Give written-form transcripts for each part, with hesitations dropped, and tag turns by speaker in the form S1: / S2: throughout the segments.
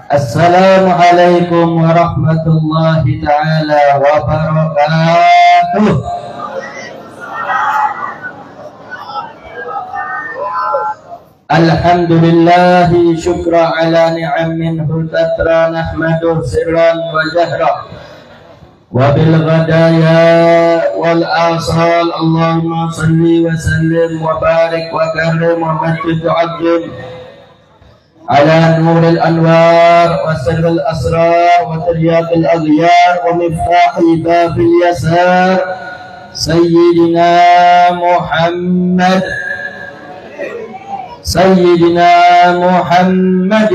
S1: Assalamualaikum warahmatullahi ta'ala wabarakatuh. Alhamdulillahi syukra ala ni'amin hutatra nahmadu sirran wa jahra wa bil ghadaya wal asal. Allahumma salli wa sallim wa barik wa karim wa majid tu'adzim ala nuril anwar wa sirril asrar wa tiryaqil aghyar wa miftahi babil yasar Sayyidina Muhammad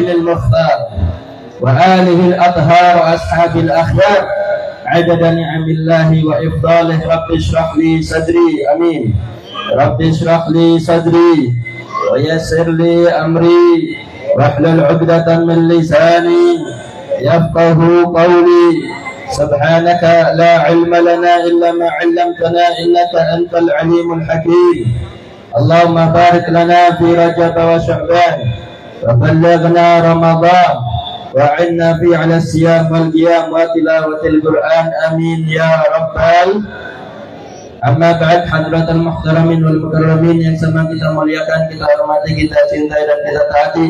S1: al-Mukhtar wa alihi al-athhar wa ashabil akhyar adada ni'amillahi wa ifdalih. Rabbi shrah li sadri, amin. Rabbi shrah li sadri wa yassir li amri wahlul 'uqdatam min lisani yafqahu qawli. Subhanaka la ilma lana illa ma 'allamtana innaka antal alimul hakim. Allahumma barik lana fi Rajab wa Sya'ban wa ballighna Ramadan wa 'inna fi 'ala siyam wal qiyam wa tilawatil Qur'an, amin ya rabbal. Amma ba'd, hadratul muhtaramin wal mukarramin yang sama kita muliakan, kita hormati, kita cintai dan kita taati,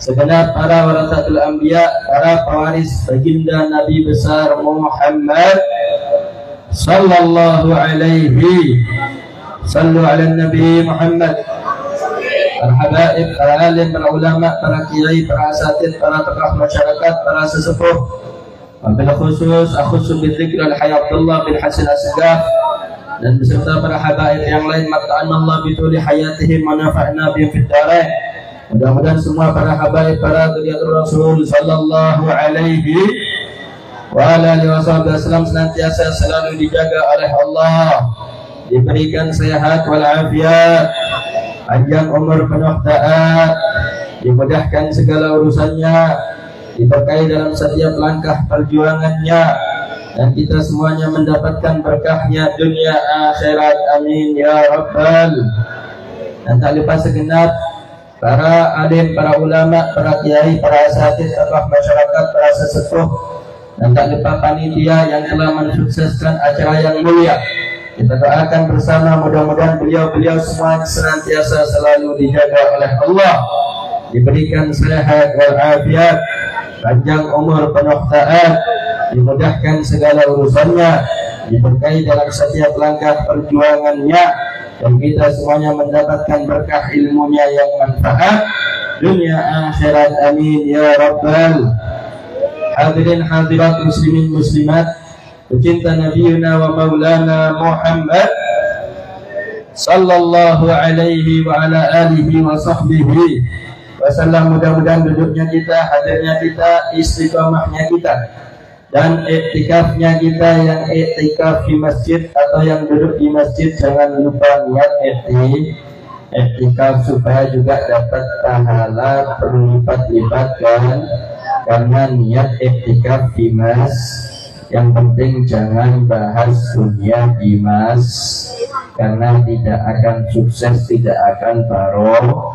S1: segenap para warasatul anbiya, para pewaris baginda Nabi besar Muhammad sallallahu alaihi. Sallu ala Nabi Muhammad. Para habaib, para alim, para ulama, para kiai, para asatid, para tokoh masyarakat, para sesepuh, wabil khusus akhusu bidzikri al-hayy Abdullah bin Hasan As-Sagaf, dan beserta para habaib yang lain, mata'anallah bituli hayatihim wa nafa'na bihim fid dharain. Mudah-mudahan semua para habaib, para dzurriyyatur Rasul sallallahu alaihi wa alihi wasallam senantiasa selalu dijaga oleh Allah, diberikan sehat walafiat, panjang umur penuh taat, dimudahkan segala urusannya, diberkahi dalam setiap langkah perjuangannya, dan kita semuanya mendapatkan berkahnya dunia akhirat, amin ya rabbal. Dan tak lupa segenap para alim, para ulama, para kiai, para asatidz, tokoh masyarakat, para sesepuh, dan tak lupa panitia yang telah mensukseskan acara yang mulia. Kita doakan bersama, mudah-mudahan beliau-beliau semua senantiasa selalu dijaga oleh Allah, diberikan sehat walafiat, panjang umur penuh taat, dimudahkan segala urusannya, diberkahi dalam setiap langkah perjuangannya, dan kita semuanya mendapatkan berkah ilmunya yang manfaat dunia akhirat, amin ya rabbal. Hadirin hadirat muslimin muslimat pecinta Nabiuna wa Maulana Muhammad sallallahu alaihi wa ala alihi wa sahbihi wasallam. Mudah-mudahan duduknya kita, hadirnya kita, istiqamahnya kita, dan iktikafnya kita yang iktikaf di masjid atau yang duduk di masjid, jangan lupa niat iktikaf supaya juga dapat pahala berlipat-lipat kan, karena niat iktikaf di masjid. Yang penting jangan bahas dunia di mas, karena tidak akan sukses, tidak akan baroh.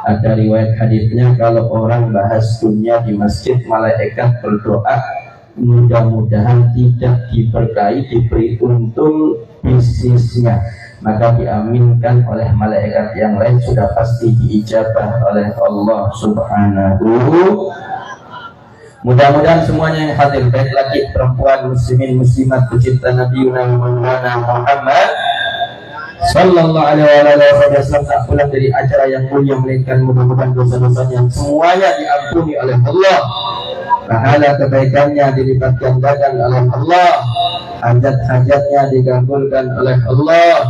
S1: Ada riwayat hadisnya, kalau orang bahas dunia di masjid, malaikat berdoa mudah-mudahan tidak diberkahi, diberi untung bisnisnya, maka diaminkan oleh malaikat yang lain, sudah pasti diijabah oleh Allah subhanahu. Mudah-mudahan semuanya yang hadir, baik laki perempuan, muslimin muslimat pecinta Nabi Muhammad sallallahu alaihi wasallam, tak pulang dari acara yang mulia, melainkan mudah-mudahan dosa-dosanya semuanya diampuni oleh Allah, pahala kebaikannya dilipat gandakan oleh Allah, hajat-hajatnya dikabulkan oleh Allah,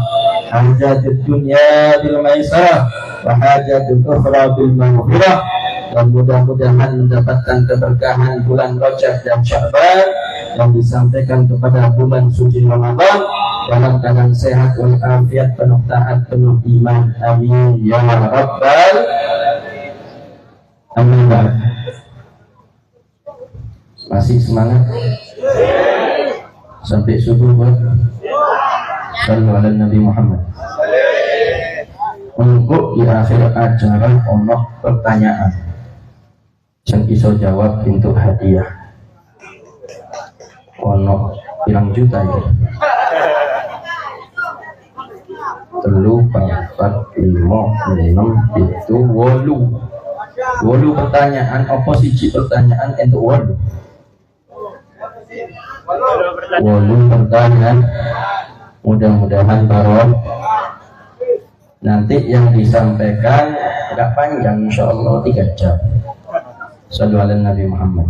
S1: hajat dunia bil maisarah wa hajat ukhra bil maghfirah. Dan mudah-mudahan mendapatkan keberkahan bulan Rajab dan Sya'ban yang disampaikan kepada bulan suci Ramadan dalam keadaan sehat walafiat, penuh taat, penuh iman, amin ya rabbal. Amin. Masih semangat sampai subuh, Pak? Sallu ala Nabi Muhammad. Untuk di akhir acara ono pertanyaan. yang iso jawab untuk hadiah ono pirang juta ya. 3, 4, 5, 6, 7, 8 pertanyaan, oposisi pertanyaan untuk 8 pertanyaan. Mudah-mudahan baron. Nanti yang disampaikan agak panjang, insya Allah 3 jam. Sallu ala Nabi Muhammad.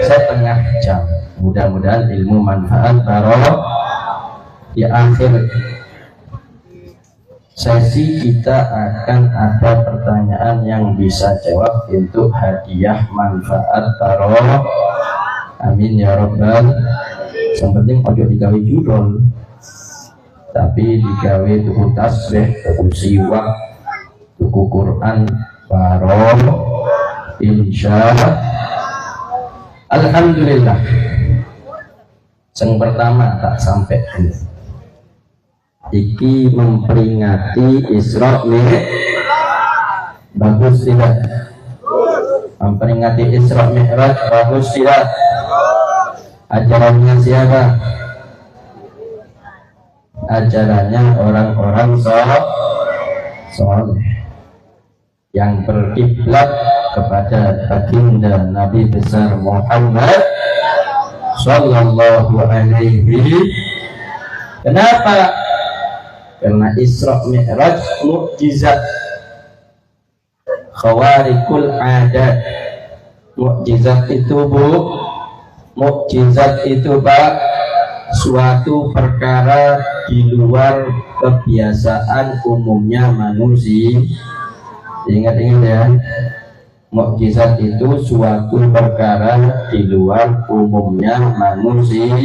S1: Setengah jam. Mudah-mudahan ilmu manfaat baron. Di akhir sesi kita akan ada pertanyaan yang bisa jawab untuk hadiah manfaat baron. Amin ya rabbal. Yang penting ojo digawe judul, tapi digawe tuku tasbih, tuku siwak, tuku Quran baron. Insya alhamdulillah. Yang pertama tak sampai iki memperingati Isra Mi'raj. Bagus tidak? Memperingati Isra Mi'raj bagus tidak? Ajarannya siapa? Ajarannya orang-orang soleh yang berkiblat kepada baginda Nabi besar Muhammad sallallahu alaihi. Kenapa? Karena Isra Mi'raj mukjizat, khawarikul adat. Mukjizat itu mukjizat itu Pak, suatu perkara di luar kebiasaan umumnya manusia. Ingat-ingat ya, mukjizat itu suatu perkara di luar umumnya manusia.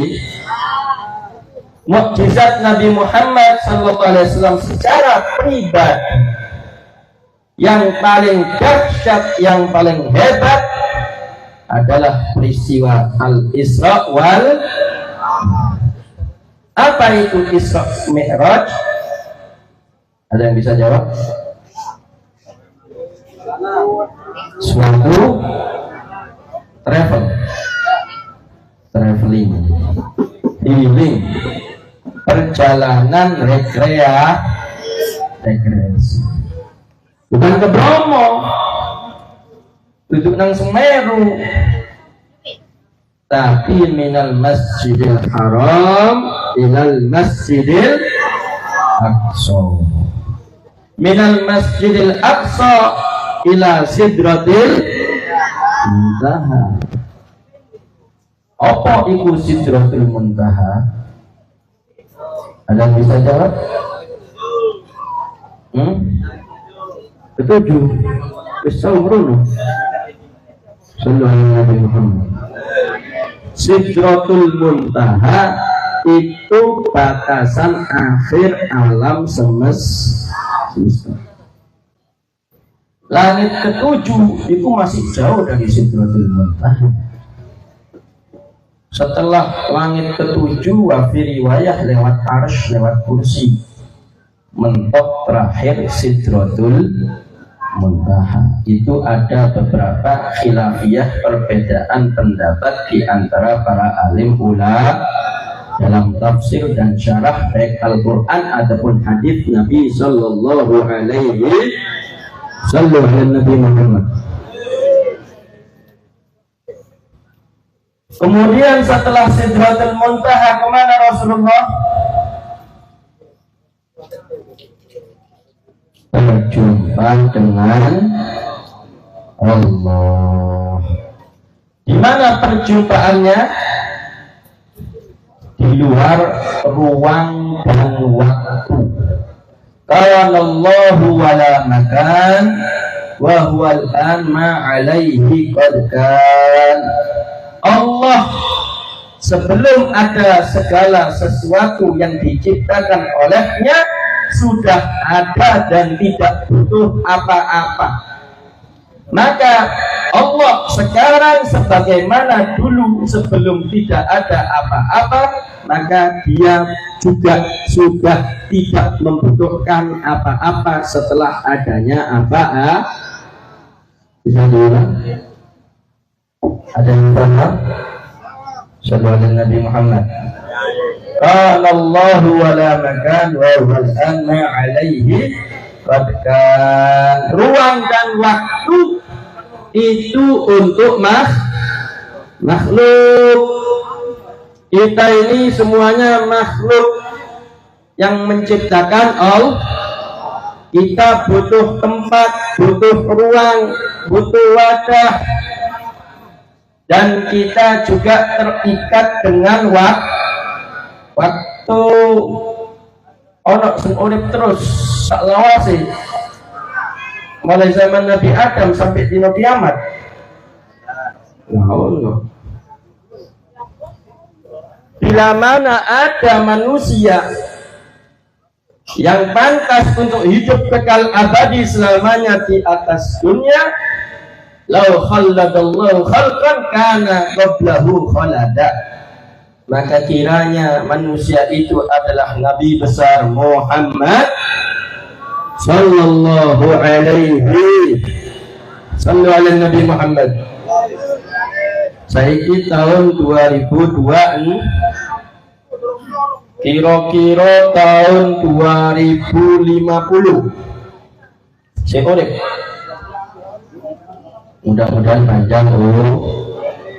S1: Mukjizat Nabi Muhammad SAW secara pribadi yang paling dahsyat, yang paling hebat adalah peristiwa Al-Isra wal. Apa itu Isra Mi'raj? Ada yang bisa jawab? Suatu traveling, healing, perjalanan rekreasi. Bukan ke Bromo, duduk nang Semeru, tapi minal Masjidil Haram ilal Masjidil Aqsa, minal Masjidil Aqsa ila Sidratil Muntaha. Apa itu Sidratul Muntaha? Ada yang bisa jawab? Ketujuh. Bisa umroh. Sallallahu alaihi Muhammad. Sidratul Muntaha itu batasan akhir alam semesta. Langit ketujuh itu masih jauh dari Sidratul Muntaha. Setelah langit ketujuh, wafi riwayah lewat arsy, lewat kursi, mentok terakhir Sidratul Muntaha. Itu ada beberapa khilafiyah, perbedaan pendapat di antara para alim ulama dalam tafsir dan syarah baik Al-Quran ataupun hadis Nabi Sallallahu Alaihi Wasallam. Kemudian setelah Sidratul Muntaha kemana Rasulullah? Berjumpa dengan Allah. Di mana perjumpaannya? Di luar ruang dan waktu. Qala Allahu wala makan wa huwa al-an ma alaihi qad kan. Allah sebelum ada segala sesuatu yang diciptakan olehnya sudah ada dan tidak butuh apa-apa. Maka Allah sekarang sebagaimana dulu sebelum tidak ada apa-apa, maka dia juga sudah tidak membutuhkan apa-apa setelah adanya apa-apa. Bisa diulang? Ada yang paham? Sallallahu alaihi Nabi Muhammad. Qala Allahu wa la makan wa wal anna alaihi qadkan. Ruang dan waktu itu untuk makhluk. Kita ini semuanya makhluk yang menciptakan Allah. Kita butuh tempat, butuh ruang, butuh wadah, dan kita juga terikat dengan waktu. Ono sing urip terus sak lawase mulai zaman Nabi Adam sampai dino kiamat. Allah. Bila mana ada manusia yang pantas untuk hidup kekal abadi selamanya di atas dunia, lau khalladallahu khalqan kana qablahu khalada, maka kiranya manusia itu adalah Nabi besar Muhammad sallallahu alaihi sallallahu alaihi Nabi Muhammad. Saiki tahun 2002, kira-kira tahun 2050 saya urip. Mudah-mudahan panjang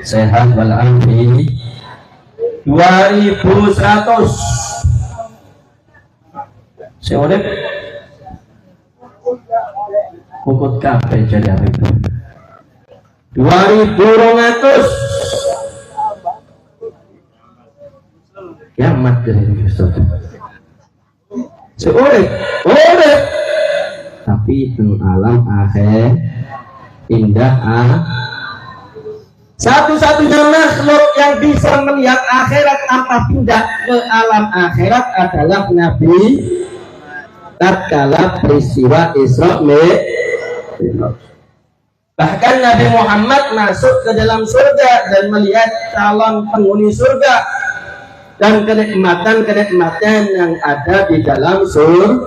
S1: sehat walafiat. 2100 saya urip kukut kabeh jadi apa itu. 2200 kiamat dari Kristus. Seorang, tapi itu alam akhir indah. Satu-satunya makhluk yang bisa melihat akhirat tanpa pindah ke alam akhirat adalah Nabi. Tatkala peristiwa Isra Mi'raj, bahkan Nabi Muhammad masuk ke dalam surga dan melihat calon penghuni surga dan kenikmatan-kenikmatan yang ada di dalam surga.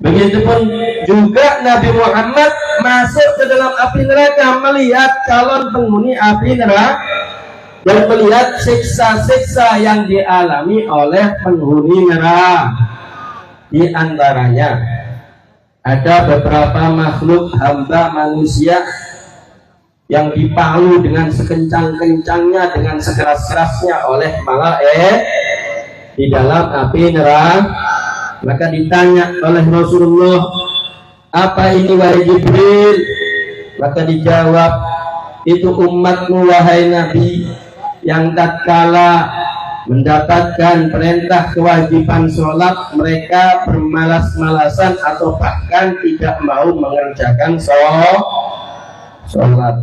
S1: Begitupun juga Nabi Muhammad masuk ke dalam api neraka, melihat calon penghuni api neraka dan melihat siksa-siksa yang dialami oleh penghuni neraka. Di antaranya ada beberapa makhluk hamba manusia yang dipalu dengan sekencang-kencangnya, dengan sekeras-kerasnya oleh malaikat di dalam api neraka. Maka ditanya oleh Rasulullah, apa ini wahai Jibril? Maka dijawab, itu umatmu wahai Nabi yang tatkala mendapatkan perintah kewajiban sholat mereka bermalas-malasan atau bahkan tidak mau mengerjakan sholat.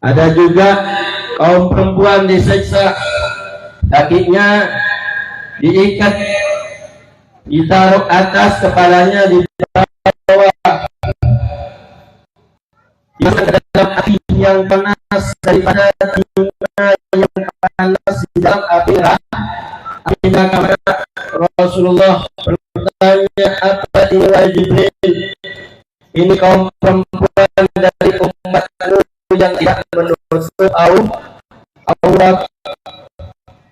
S1: Ada juga kaum perempuan disiksa, kakinya diikat, ditaruh atas, kepalanya di bawah, di dalam api yang panas daripada tinga yang panas di dalam api neraka. Rasulullah bertanya, apa ini wahai Jibril? Ini kaum perempuan dari umatmu yang tidak menutup aurat,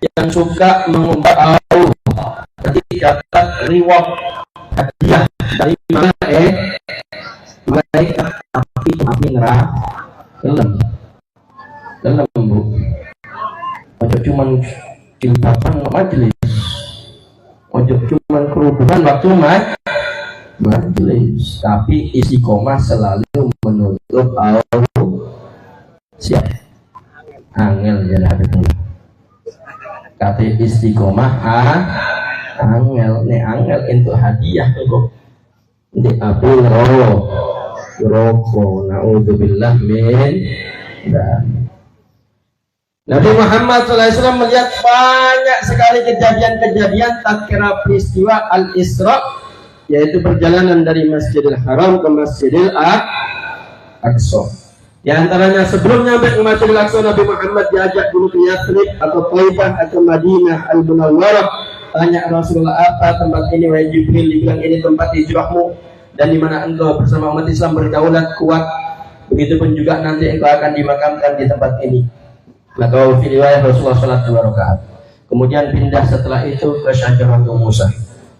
S1: yang suka mengumbar aurat, nanti dapat reward hadiah dari mana malaikat api neraka. Dalam bu, ojo cuman jilbaban majelis, ojo cuman kerubuhan waktu majelis, tapi istiqomah selalu menutup aurat. Siap angel jalan itu kata istiqomah angel untuk hadiah kok di api rokok. Naudzubillah min. Nabi Muhammad SAW melihat banyak sekali kejadian-kejadian tatkala peristiwa Al-Isra, yaitu perjalanan dari Masjidil Haram ke Masjidil Aqsa. Di antaranya sebelum nyampe ke Masjidil Aqsa, Nabi Muhammad diajak dulu ke Yathrib atau Thaifah atau Madinah Al-Munawwarah. Tanya Rasulullah, apa tempat ini wahai Jibril? Dibilang ini tempat hijrahmu dan di mana engkau bersama umat Islam berdaulat kuat Begitupun juga nanti engkau akan dimakamkan di tempat ini. Maka fi riwayat Rasulullah salat 2 rakaat. Kemudian pindah setelah itu ke Syajaratul Musa.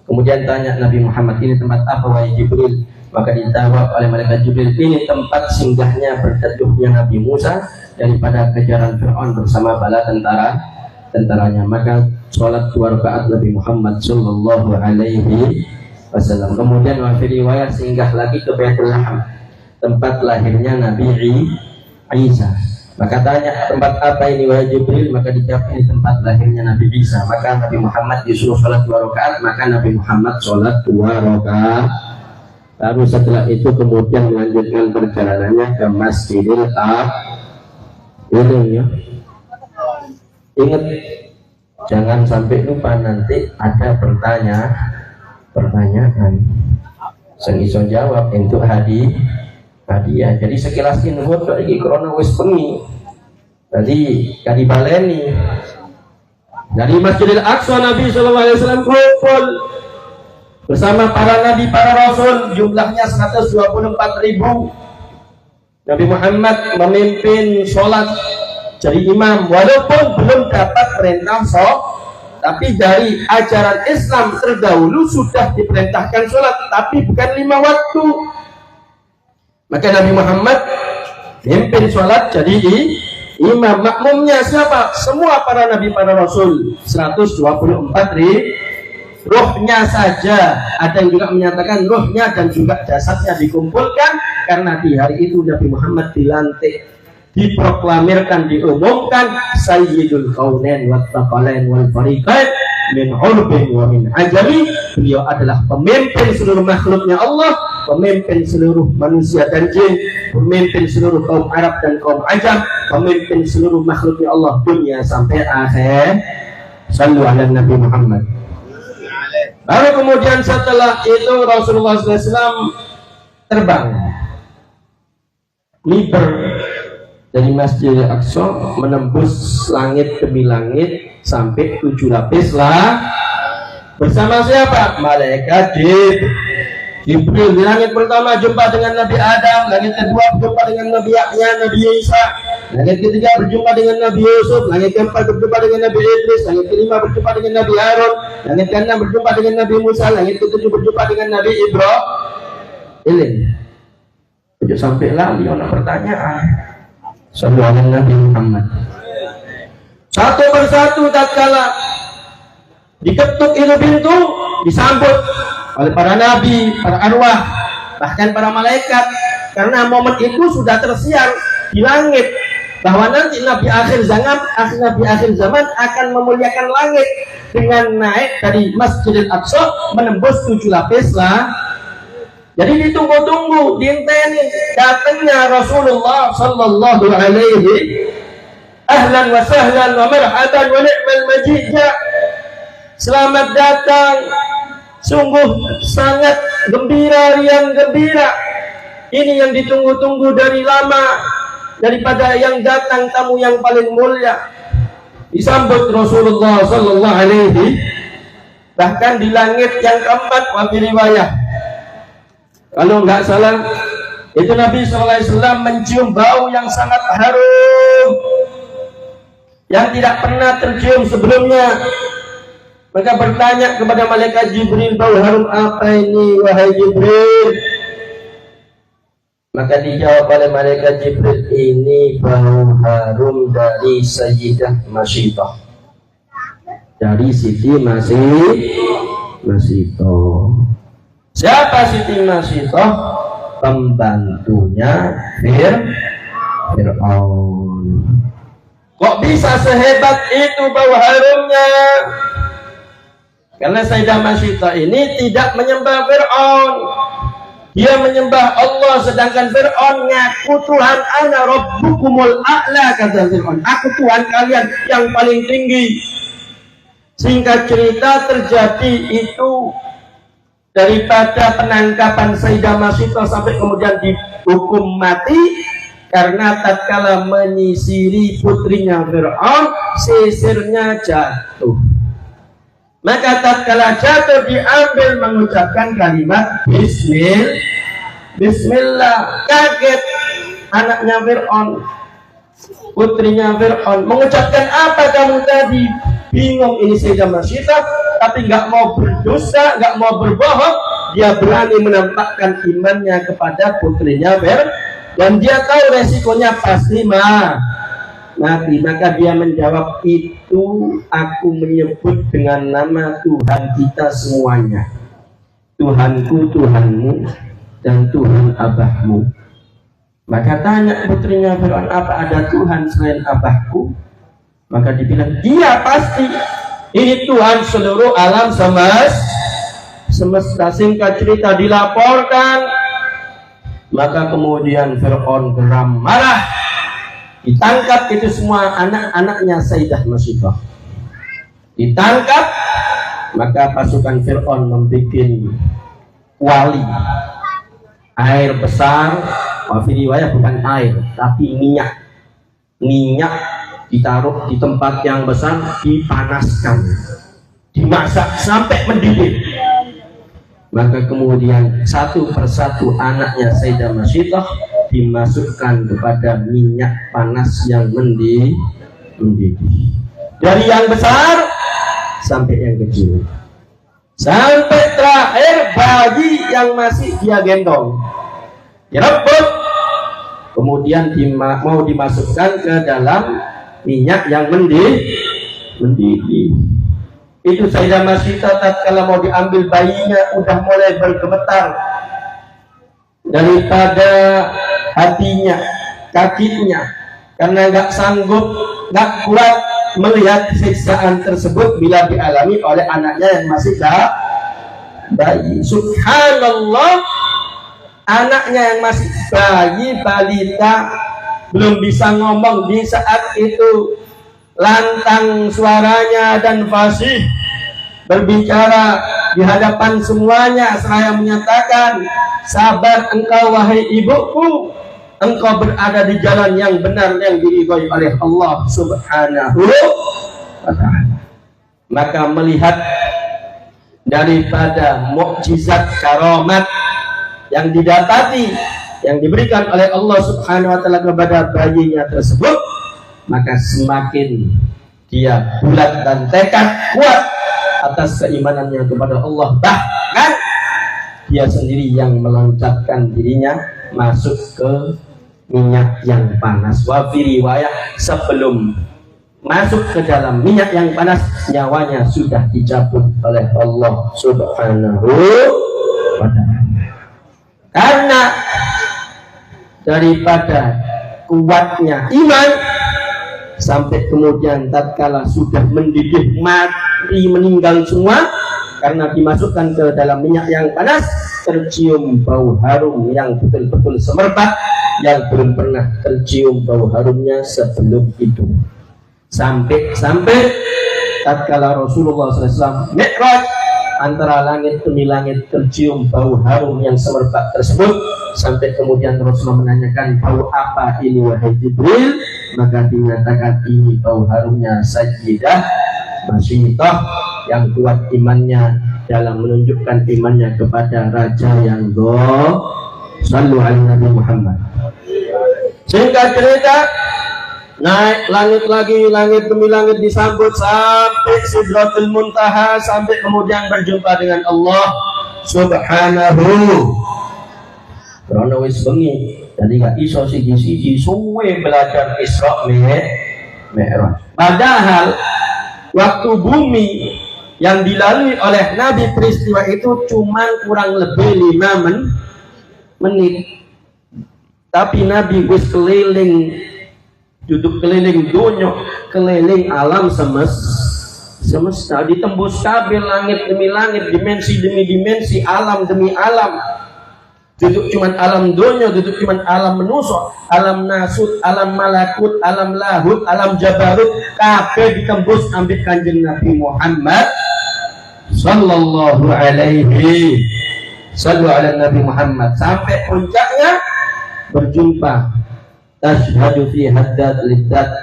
S1: Kemudian tanya Nabi Muhammad, ini tempat apa wahai Jibril? Maka dijawab oleh malaikat Jibril, ini tempat singgahnya berteduhnya Nabi Musa daripada kejaran Fir'aun bersama bala tentaranya. Maka sholat 2 rakaat Nabi Muhammad sallallahu alaihi wasallam. Kemudian fi riwayat singgah lagi ke Baitul Laham, tempat lahirnya Nabi Isa. Maka tanya, tempat apa ini wahai Jibril? Maka dijawab, ini tempat lahirnya Nabi Isa. Maka Nabi Muhammad disuruh sholat 2 rakaat, maka Nabi Muhammad sholat 2 rakaat. Lalu setelah itu kemudian melanjutkan perjalanannya ke Masjidil Aqsa. Ya. Ingat, jangan sampai lupa nanti ada pertanyaan. Sing iso jawab untuk hadiah. Jadi sekilas ini foto iki krana wis bengi. Nanti kadi baleni. Dari Masjidil Aqsa Nabi sallallahu alaihi wasallam kumpul bersama para nabi, para rasul, jumlahnya 124.000. Nabi Muhammad memimpin sholat jadi imam, walaupun belum dapat perintah tapi dari ajaran Islam terdahulu sudah diperintahkan sholat, tapi bukan 5 waktu. Maka Nabi Muhammad memimpin sholat jadi imam. Makmumnya siapa? Semua para nabi, para rasul, 124.000. Ruhnya saja, ada yang juga menyatakan ruhnya dan juga jasadnya dikumpulkan, karena di hari itu Nabi Muhammad dilantik, diproklamirkan, diumumkan Sayyidul Kaunain wa Tsaqalain wal Fariqain min urbin wa min ajami. Beliau adalah pemimpin seluruh makhluknya Allah, pemimpin seluruh manusia dan jin, pemimpin seluruh kaum Arab dan kaum Ajam, pemimpin seluruh makhluknya Allah dunia sampai akhir. Sallu ala Nabi Muhammad. Lalu kemudian setelah itu Rasulullah SAW terbang miber dari Masjidil Aqsa, menembus langit demi langit sampai 7 lapis lah. Bersama siapa? Malaikat Jibril. Di langit pertama jumpa dengan Nabi Adam, langit kedua berjumpa dengan Nabi Yahya, Nabi Isa, langit ketiga berjumpa dengan Nabi Yusuf, langit keempat berjumpa dengan Nabi Idris, langit kelima berjumpa dengan Nabi Harun, langit keenam berjumpa dengan Nabi Musa, langit ketujuh berjumpa dengan Nabi Ibrahim. Tujuh sampai lali ada pertanyaan. Sallallahu alaihi Nabi Muhammad. Satu persatu tatkala diketuk itu pintu, disambut oleh para nabi, para arwah, bahkan para malaikat, karena momen itu sudah tersiar di langit bahwa nanti Nabi akhir zaman akan memuliakan langit dengan naik dari Masjidil Aqsa menembus 7 lapis lah. Jadi ditunggu-tunggu, diinteni datangnya Rasulullah sallallahu alaihi. Ahlan wa sahlan wa marhaban wa ni'mal majidnya. Selamat datang. Sungguh sangat gembira, riang gembira. Ini yang ditunggu-tunggu dari lama, daripada yang datang tamu yang paling mulia. Disambut Rasulullah sallallahu alaihi. Bahkan di langit yang keempat, wa fi riwayah, kalau nggak salah itu Nabi SAW mencium bau yang sangat harum yang tidak pernah tercium sebelumnya. Maka bertanya kepada malaikat Jibril, bau harum apa ini wahai Jibril? Maka dijawab oleh malaikat Jibril, ini bau harum dari Sayyidah Masyitah, dari Siti Masyitah. Siapa Siti Masyitah? Pembantunya Fir'aun. Kok bisa sehebat itu bau harumnya? Karena Sayyidah Masyitah ini tidak menyembah Fir'aun, dia menyembah Allah, sedangkan Fir'aun ngaku Tuhan, ana rabbukumul a'la, kata Fir'aun, aku Tuhan kalian yang paling tinggi. Singkat cerita, terjadi itu daripada penangkapan Sayyidah Masyitah sampai kemudian dihukum mati karena tatkala menyisiri putrinya Fir'aun, sisirnya jatuh. Maka tatkala jatuh diambil mengucapkan kalimat Bismillah. Kaget
S2: anaknya Fir'aun, putrinya Fir'aun, mengucapkan apa kamu tadi? Bingung ini Sayyidah Masyidah, tapi nggak mau berdosa, nggak mau berbohong. Dia berani menampakkan imannya kepada putrinya Fir'aun, dan dia tahu resikonya pasti mati. Maka dia menjawab, itu aku menyebut dengan nama Tuhan kita semuanya, Tuhanku, Tuhanmu, dan Tuhan abahmu. Maka tanya putrinya Fir'aun, apa ada Tuhan selain abahku? Maka dibilang, iya pasti, ini Tuhan seluruh alam semesta. Singkat cerita dilaporkan, maka kemudian Fir'aun geram marah, ditangkap itu semua anak-anaknya Sayyidah Masyidah, ditangkap. Maka pasukan Fir'aun membuat kuali air besar, riwayat bukan air tapi minyak ditaruh di tempat yang besar, dipanaskan, dimasak sampai mendidih. Maka kemudian satu persatu anaknya Sayyidah Masyidah dimasukkan kepada minyak panas yang mendidih, dari yang besar sampai yang kecil, sampai terakhir bayi yang masih dia gendong direbut, kemudian mau dimasukkan ke dalam minyak yang mendidih. Itu Sayyidah Masyidah tatkala mau diambil bayinya udah mulai bergemetar daripada hatinya, kakinya, karena nggak sanggup, nggak kuat melihat siksaan tersebut bila dialami oleh anaknya yang masih bayi. Subhanallah, anaknya yang masih bayi, balita, belum bisa ngomong di saat itu, lantang suaranya dan fasih berbicara di hadapan semuanya, seraya menyatakan, sabar engkau wahai ibuku, engkau berada di jalan yang benar yang diridhoi oleh Allah Subhanahu wa ta'ala. Maka melihat daripada mukjizat karamat yang didapati, yang diberikan oleh Allah Subhanahu wa ta'ala kepada bayinya tersebut, maka semakin dia bulat dan tekad kuat atas keimanannya kepada Allah. Bahkan dia sendiri yang meloncatkan dirinya masuk ke minyak yang panas. Wa fi riwayah, sebelum masuk ke dalam minyak yang panas, nyawanya sudah dicabut oleh Allah Subhanahu wa ta'ala. Karena daripada kuatnya iman, sampai kemudian tatkala sudah mendidih, mati, meninggal semua karena dimasukkan ke dalam minyak yang panas, tercium bau harum yang betul-betul semerbak, yang belum pernah tercium bau harumnya sebelum itu. Sampai tatkala Rasulullah SAW Mi'raj, antara langit demi langit tercium bau harum yang semerbak tersebut, sampai kemudian Rasulullah menanyakan, bau apa ini wahai Jibril? Maka dinyatakan, ini bau harumnya Sayyidah Masyidah yang kuat imannya dalam menunjukkan imannya kepada Raja yang Sallu ala Nabi Muhammad. Singkat cerita, naik langit lagi, langit demi langit disambut sampai Sidratul Muntaha, sampai kemudian berjumpa dengan Allah Subhanahu. Karena wis bengi, jadi gak iso siji-siji suwe belajar Isra Mi'raj. Padahal waktu bumi yang dilalui oleh Nabi peristiwa itu cuma kurang lebih 5 menit. Tapi Nabi wis keliling, duduk keliling dunia, keliling alam semesta, ditembus kabeh langit demi langit, dimensi demi dimensi, alam demi alam. Duduk cuman alam dunia, duduk cuman alam manusia, alam nasut, alam malakut, alam lahut, alam jabarut, kabeh ditembus ambil kanjeng Nabi Muhammad sallallahu alaihi sallu ala Nabi Muhammad, sampai puncaknya berjumpa tasyhadu fi haddad liddat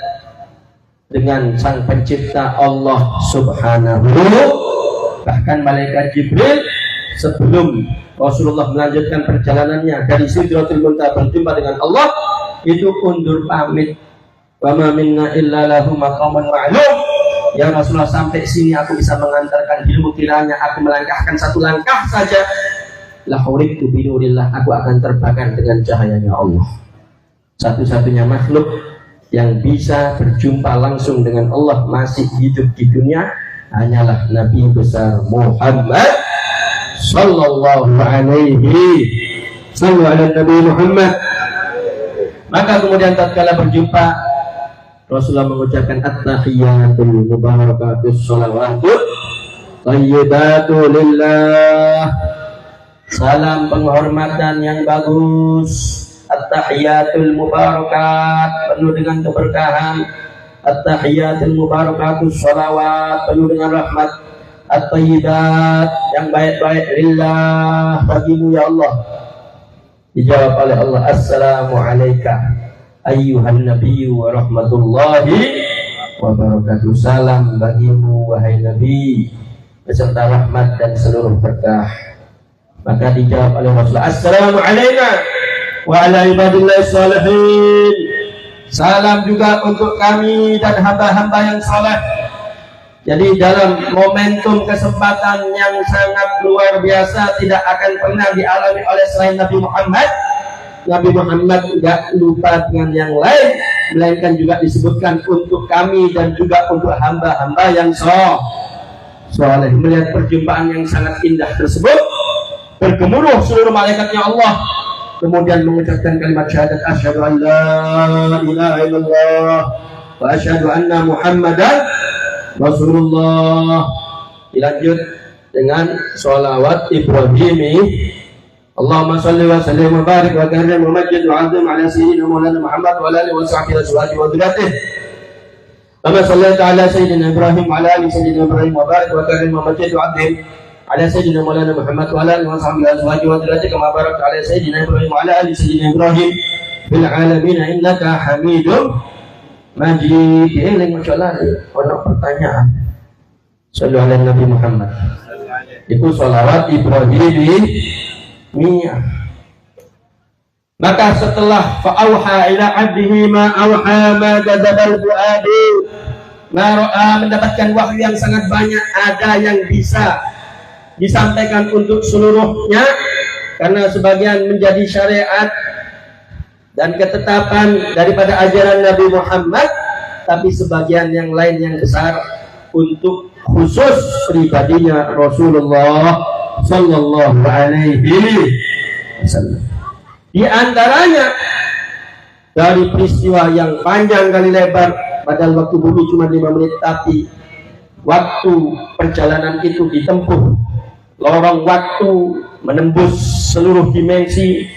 S2: dengan sang pencipta Allah Subhanahu. Bahkan malaikat Jibril sebelum Rasulullah melanjutkan perjalanannya dari Sidratul Muntaha berjumpa dengan Allah, itu undur pamit. Wa ma minna illa lahu maqamun ma'lum. Ya Rasulullah, sampai sini aku bisa mengantarkan ilmu, kiranya aku melangkahkan satu langkah saja, la huriqtu bi nurillah, aku akan terbakar dengan cahayanya Allah. Satu-satunya makhluk yang bisa berjumpa langsung dengan Allah masih hidup di dunia hanyalah Nabi besar Muhammad sallallahu alaihi wasallam. Nabi Muhammad. Maka kemudian tatkala berjumpa, Rasulullah mengucapkan at-tahiyatul mubarakatus shalawatut thayyibatu lillah. Salam penghormatan yang bagus, at-tahiyatul mubarakat, penuh dengan keberkahan, at-tahiyatul mubarakatus shalawat, penuh dengan rahmat, at-thayyibat, yang baik-baik, lillah, bagimu ya Allah. Dijawab oleh Allah, assalamu alayka ayyuhan nabiyyu wa rahmatullahi wa barakatuh. Salam bagimu wahai Nabi beserta rahmat dan seluruh berkah. Maka dijawab oleh Rasulullah, assalamu alayna wa ala ibadillahi shalihin. Salam juga untuk kami dan hamba-hamba yang saleh. Jadi dalam momentum kesempatan yang sangat luar biasa, tidak akan pernah dialami oleh selain Nabi Muhammad. Nabi Muhammad tidak lupa dengan yang lain, melainkan juga disebutkan untuk kami dan juga untuk hamba-hamba yang soleh. Melihat perjumpaan yang sangat indah tersebut, bergemuruh seluruh malaikatnya Allah, kemudian mengucapkan kalimat syahadat, asyhadu an la ilaha illallah wa asyhadu anna Muhammadan Rasulullah. Dilanjut dengan sholawat Ibrahimi, Allahumma salli wa sallim wa barik wa karim wa majid wa azim ala sayyidina Maulana Muhammad wa ala alihi wa sahbihi wa dhurriyyatihi. Kama sallaita ala sayyidina Ibrahim wa ala ali sayyidina Ibrahim wa barik wa karim wa majid wa azim ala sayyidina Maulana Muhammad wa ala alihi wa sahbihi wa dhurriyyatihi, kama barakta ala sayyidina Ibrahim wa ala ali sayyidina Ibrahim fil alamin innaka Hamidum Majid. Masyaallah, ada pertanyaan. Sallu ala Nabi Muhammad. Itu sholawat Ibrahim. Maka setelah fa'auha ila abdihi ma auha ma kadzabal fuadu, mendapatkan wahyu yang sangat banyak, ada yang bisa disampaikan untuk seluruhnya karena sebagian menjadi syariat dan ketetapan daripada ajaran Nabi Muhammad, tapi sebagian yang lain yang besar untuk khusus pribadinya Rasulullah sallallahu alaihi wasallam. Di antaranya dari peristiwa yang panjang kali lebar, padahal waktu bumi cuma 5 menit, tapi waktu perjalanan itu ditempuh lorong waktu, menembus seluruh dimensi,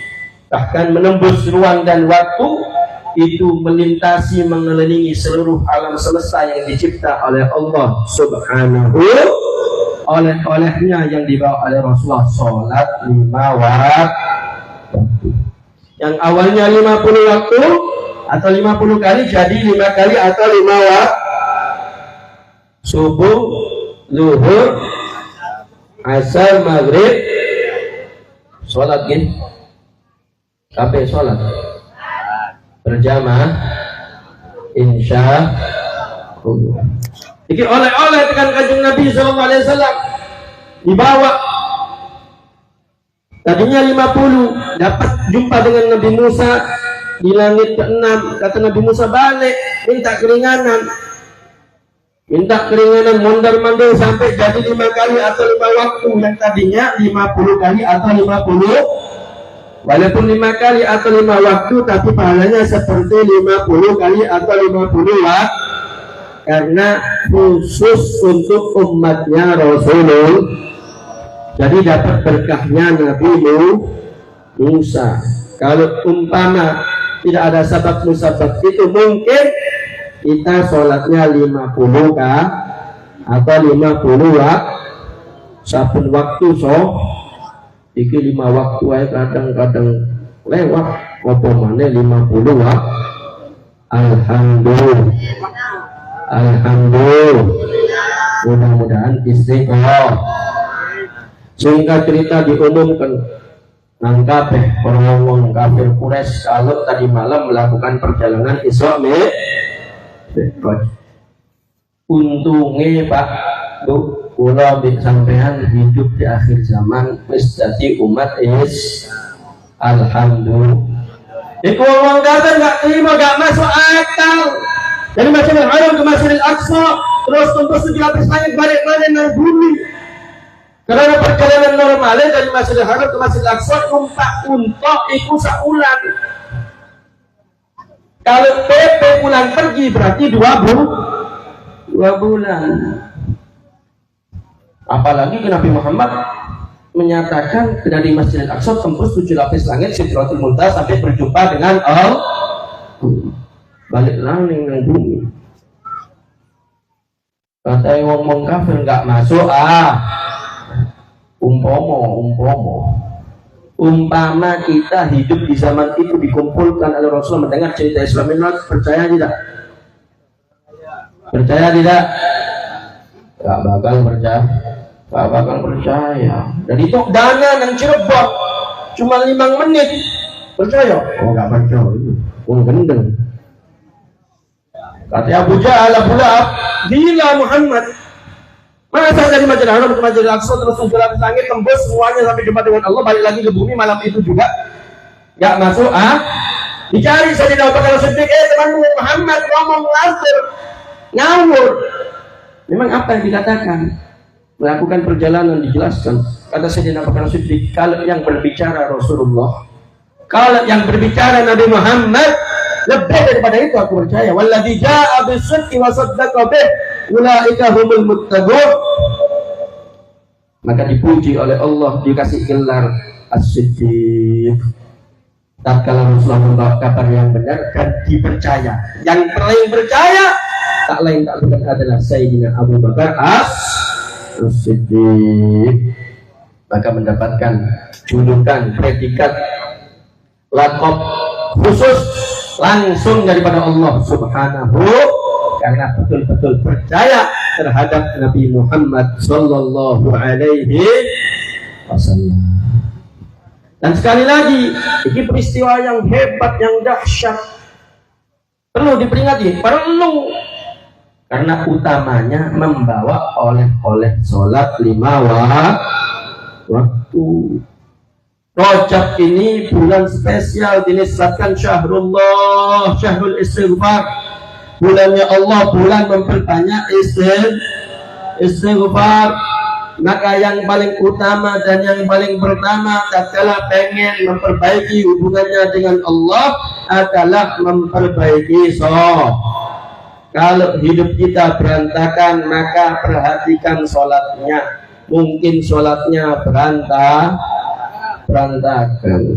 S2: bahkan menembus ruang dan waktu, itu melintasi, mengelilingi seluruh alam semesta yang dicipta oleh Allah subhanahu. Olehnya yang dibawa oleh Rasulullah sholat 5 waktu, yang awalnya 50 waktu atau 50 kali jadi 5 kali atau 5 waktu, subuh, zuhur, asar, maghrib, sholat gini sampai sholat berjamaah insya Allah. Jadi oleh-oleh tekan kanjeng Nabi SAW dibawa. Tadinya 50, dapat jumpa dengan Nabi Musa di langit ke-6. Kata Nabi Musa, balik, minta keringanan, mondar-mandir sampai jadi 5 kali atau 5 waktu. Yang tadinya 50 kali atau 50, walaupun 5 kali atau 5 waktu, tapi pahalanya seperti 50 kali atau 50 waktu, karena khusus untuk umatnya Rasulullah. Jadi dapat berkahnya Nabi Musa. Kalau umpama tidak ada sabab musabab itu, mungkin kita sholatnya 50 kah atau 50 waktu. Sabun waktu iki 5 waktu aja kadang-kadang lewat, apa mana 50 waktu. Alhamdulillah, mudah-mudahan istiqomah. Singkat cerita diumumkan nang kabeh orang kafir Quraisy kalau tadi malam melakukan perjalanan Isra Mi'raj. Untungnya Pak Bu, kula mbek sampean hidup di akhir zaman wis dadi umat alhamdulillah. Iku wong kafir enggak terima, enggak masuk akal. Dari Masjidil Haram ke Masjidil Aqsa, terus tembus 7 lapis langit balik-balik nang bumi. Karena perjalanan normalnya dari Masjidil Haram ke Masjidil Aqsa numpak unta iku saulan. Kalau PP pulang pergi berarti 2 bulan. Apalagi Nabi Muhammad menyatakan dari Masjidil Aqsa tembus 7 lapis langit Sidratul Muntaha sampai berjumpa dengan Allah. Balik lagi nang bumi. Katanya wong kafir nggak masuk umpama kita hidup di zaman itu dikumpulkan oleh Rasul mendengar cerita Isra Mi'raj, percaya tidak? Percaya tidak? Gak bakal percaya. Dan itu dana yang Cirebon cuma 5 menit. Percaya? Oh gak percaya. Gendeng. Kata Abu Jahal, Abu Lahab, gila Muhammad. Masa dari Masjidil Haram ke Masjidil Aqsa terus 7 lapis langit tembus semuanya sampai jumpa dengan Allah, balik lagi ke bumi malam itu juga gak masuk dicari Sayyidina Abu Bakar Siddiq, temanmu Muhammad ngomong ngawur. Memang apa yang dikatakan? Melakukan perjalanan dijelaskan. Kata Sayyidina Abu Bakar Siddiq, kalau yang berbicara Rasulullah, kalau yang berbicara Nabi Muhammad, lebih daripada itu aku percaya. Walladzi jaa'a bis-sidqi wa saddaqa bih ulaika humul muttaqun. Maka dipuji oleh Allah, dikasih gelar As-Siddiq. Tatkala Rasulullah membawa kabar yang benar dan dipercaya. Yang paling percaya tak lain tak bukan adalah Sayyidina Abu Bakar As-Siddiq. Maka mendapatkan julukan, predikat, lakop khusus langsung daripada Allah Subhanahu, karena betul-betul percaya terhadap Nabi Muhammad sallallahu alaihi wasallam. Dan sekali lagi, ini peristiwa yang hebat, yang dahsyat, perlu diperingati, perlu, karena utamanya membawa oleh-oleh sholat 5 waktu. Rajab ini bulan spesial, dinisbatkan syahrullah, syahrul istighfar, bulannya Allah, bulan memperbanyak istighfar. Maka yang paling utama dan yang paling pertama tatkala pengen memperbaiki hubungannya dengan Allah adalah memperbaiki sholat. Kalau hidup kita berantakan, maka perhatikan sholatnya. Mungkin sholatnya berantakan.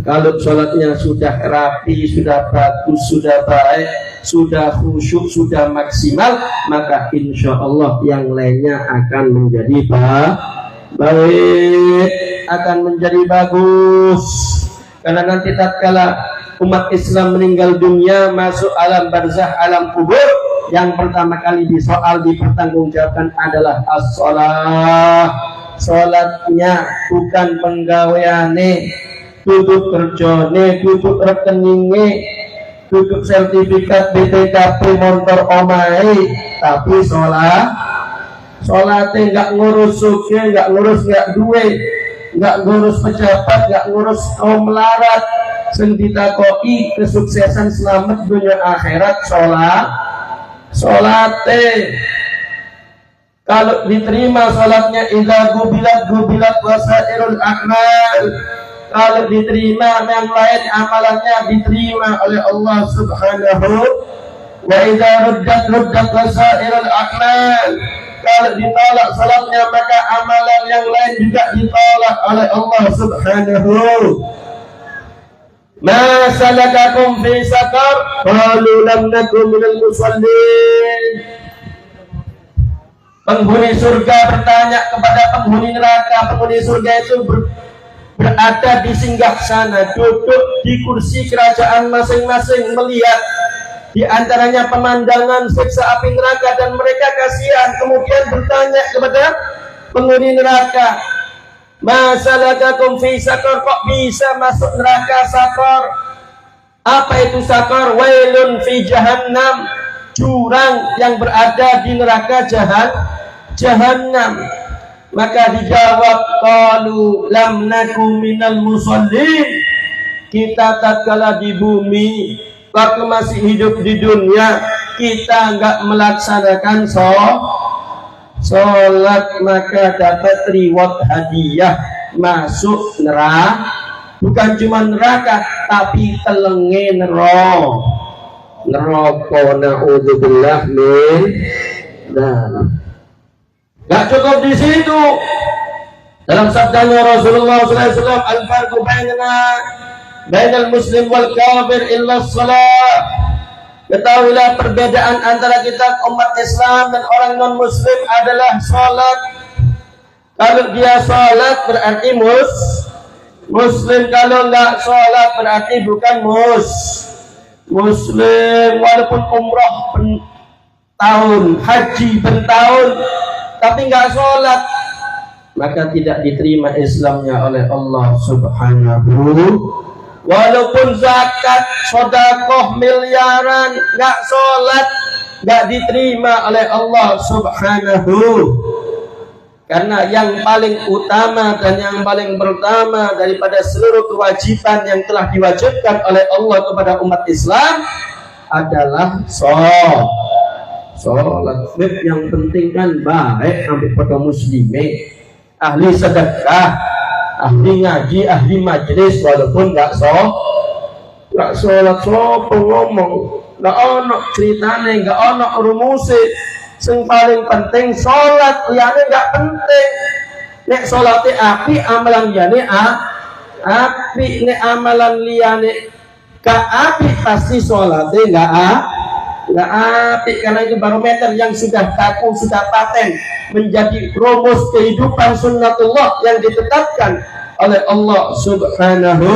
S2: Kalau sholatnya sudah rapi, sudah bagus, sudah baik, sudah khusyuk, sudah maksimal, maka insya Allah yang lainnya akan menjadi baik, akan menjadi bagus. Karena nanti tatkala umat Islam meninggal dunia, masuk alam barzah, alam kubur, yang pertama kali disoal, dipertanggungjawabkan adalah as-sholat. Sholatnya, bukan penggaweane, duduk kerjane, duduk rekeningnya, duduk sertifikat BPKB motor omahe, tapi sholatnya nggak ngurus suke, nggak ngurus nggak duwe, nggak ngurus pejabat, nggak ngurus kaum melarat. Sendita koi kesuksesan selamat dunia akhirat sholatnya. Kalau diterima sholatnya, idza gubilat wasairul a'mal. Kalau diterima, yang lain amalannya diterima oleh Allah Subhanahu. Wa idza ruddat wasairul a'mal. Kalau ditolak sholatnya, maka amalan yang lain juga ditolak oleh Allah Subhanahu. Ma salakakum fi saqar? Qalu lam nakum minal musallin. Penghuni surga bertanya kepada penghuni neraka. Penghuni surga itu berada di singgasana, duduk di kursi kerajaan masing-masing, melihat di antaranya pemandangan siksa api neraka, dan mereka kasihan. Kemudian bertanya kepada penghuni neraka, Masalakakum fi sakor, kok bisa masuk neraka sakor? Apa itu sakor? Wailun fi jahannam, jurang yang berada di neraka jahannam. Maka dijawab, qalu lam naku minal musallin. Kita tatkala di bumi, waktu masih hidup di dunia, kita enggak melaksanakan sholat, maka dapat reward hadiah masuk neraka. Bukan cuma neraka, tapi telenge neraka. Na'udzubillah min. Nah, gak cukup di situ. Dalam sabdanya Rasulullah SAW, al-farqu bainal muslim wal kafir illa shalah. Ketahuilah perbedaan antara kita umat Islam dan orang non muslim adalah sholat. Kalau dia sholat berarti muslim, kalau enggak sholat berarti bukan muslim. Walaupun umrah tahun, haji bertahun, tapi enggak sholat, maka tidak diterima Islamnya oleh Allah Subhanahu. Walaupun zakat, sedekah miliaran, enggak sholat, enggak diterima oleh Allah Subhanahu. Karena yang paling utama dan yang paling pertama daripada seluruh kewajiban yang telah diwajibkan oleh Allah kepada umat Islam adalah sholat. Yang penting kan baik ambil pada muslimin, ahli sedekah, ahli ngaji, ahli majlis, walaupun nggak sholat ngomong, nggak ono ceritane, nggak ono rumuse. Yang paling penting sholat, liane nggak penting. Nek sholatnya api, amalan liane api. Nek amalan liane gak api, pasti sholatnya nggak api. Karena itu barometer yang sudah kaku, sudah paten, menjadi rumus kehidupan sunnatullah yang ditetapkan oleh Allah Subhanahu.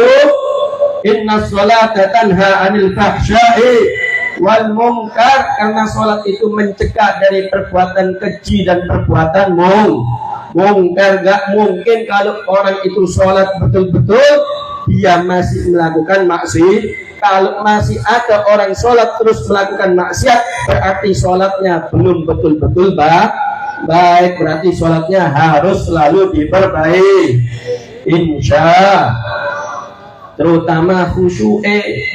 S2: Inna sholata tanha anil fahsya'i wal munkar, karena sholat itu mencegah dari perbuatan keji dan perbuatan mungkar. Gak mungkin kalau orang itu sholat betul-betul dia masih melakukan maksiat. Kalau masih ada orang sholat terus melakukan maksiat, berarti sholatnya belum betul-betul baik. Berarti sholatnya harus selalu diperbaiki, insya. Terutama khusyu'e,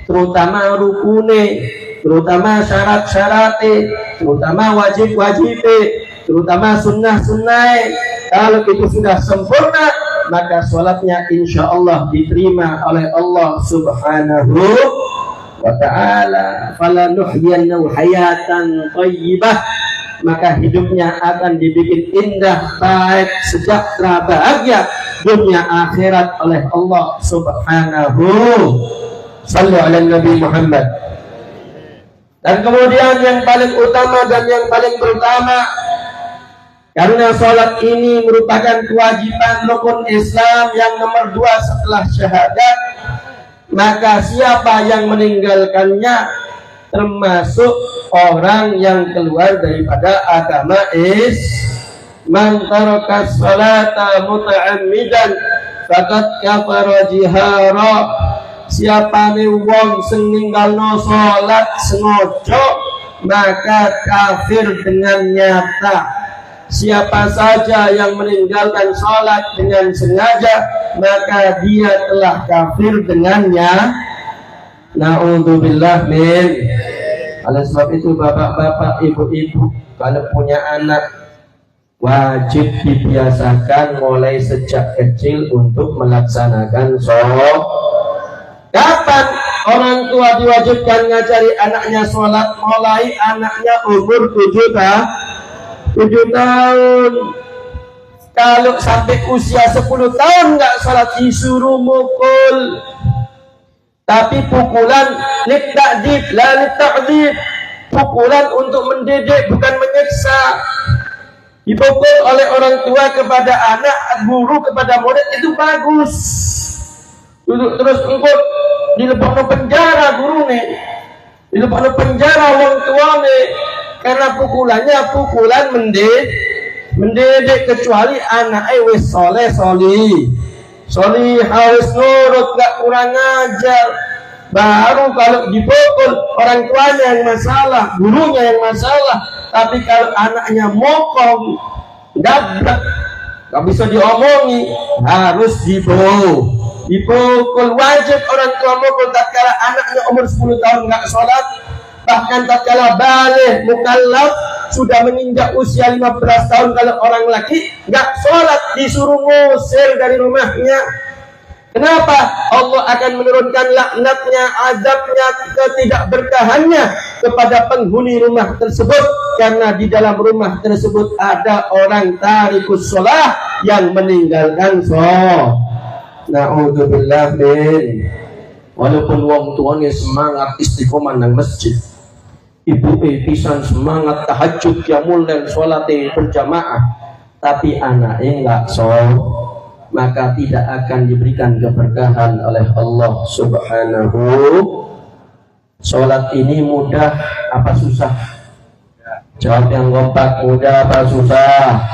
S2: terutama rukune, terutama syarat-syarate, terutama wajib-wajibe, terutama sunnah-sunnah. Kalau itu sudah sempurna, maka sholatnya insya Allah diterima oleh Allah Subhanahu wa ta'ala. Fala nuhyiyannahu hayatan thayyibah, maka hidupnya akan dibikin indah, baik, sejahtera, bahagia dunia akhirat oleh Allah Subhanahu. Sallu ala Nabi Muhammad. Dan kemudian yang paling utama dan yang paling pertama, karena sholat ini merupakan kewajiban rukun Islam yang nomor 2 setelah syahadat, maka siapa yang meninggalkannya termasuk orang yang keluar daripada agama Man taraka sholata muta'ammidan faqad kafara jihara. Siapa nih wong sing ninggalno salat sengaja, maka kafir dengan nyata. Siapa saja yang meninggalkan salat dengan sengaja, maka dia telah kafir dengannya. Na'udzubillah min. Oleh sebab itu bapak-bapak, ibu-ibu, kalau punya anak wajib dibiasakan mulai sejak kecil untuk melaksanakan sholat. Kapan orang tua diwajibkan ngajari anaknya sholat? Mulai anaknya umur 7 tahun. Kalau sampai usia 10 tahun nggak sholat, disuruh mukul. Tapi pukulan litta'dib, la litta'dib. Pukulan untuk mendidik, bukan menyiksa. Dipukul oleh orang tua kepada anak, guru kepada murid, itu bagus. Duduk terus engkau dilepasno penjara guru nih, dilepasno penjara orang tua nih, karena pukulannya pukulan mendidik kecuali anak wis soleh harus nurut, gak kurang ajar. Baru kalau dipukul orang tuanya yang masalah, gurunya yang masalah. Tapi kalau anaknya mokong, dablek, gak bisa diomongi, harus dipukul. Wajib orang tua mukul tatkala anaknya umur 10 tahun gak sholat. Bahkan tatkala balik mukallaf, sudah menginjak usia 15 tahun kalau orang laki gak sholat, disuruh ngusir dari rumahnya. Kenapa? Allah akan menurunkan laknatnya, azabnya, ketidakberkahannya kepada penghuni rumah tersebut, karena di dalam rumah tersebut ada orang tarikus sholah yang meninggalkan sholat. Na'udzubillah min. Walaupun wong tuanya semangat istiqomah nang masjid, ibu pisan semangat tahajud qiyamul lail sholat berjamaah, tapi anaknya enggak sholat, maka tidak akan diberikan keberkahan oleh Allah Subhanahu. Sholat ini mudah apa susah? Jawab yang kompak, mudah apa susah?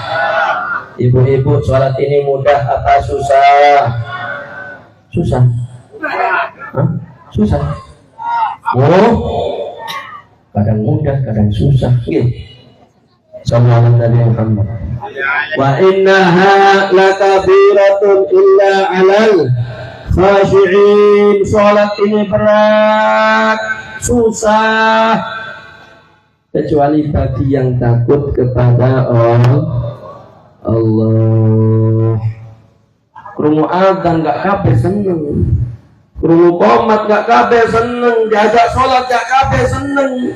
S2: Ibu-ibu, sholat ini mudah apa susah? Susah. Hah? Susah. Oh, kadang mudah, kadang susah. Sallallahu alaihi Muhammad. Wa innaha lakabiratun illa 'alal khashi'in. Salat ini berat, susah, kecuali bagi yang takut kepada Allah. Krungu adzan gak kabeh seneng, krungu qomat gak kabeh seneng, diajak salat gak kabeh seneng.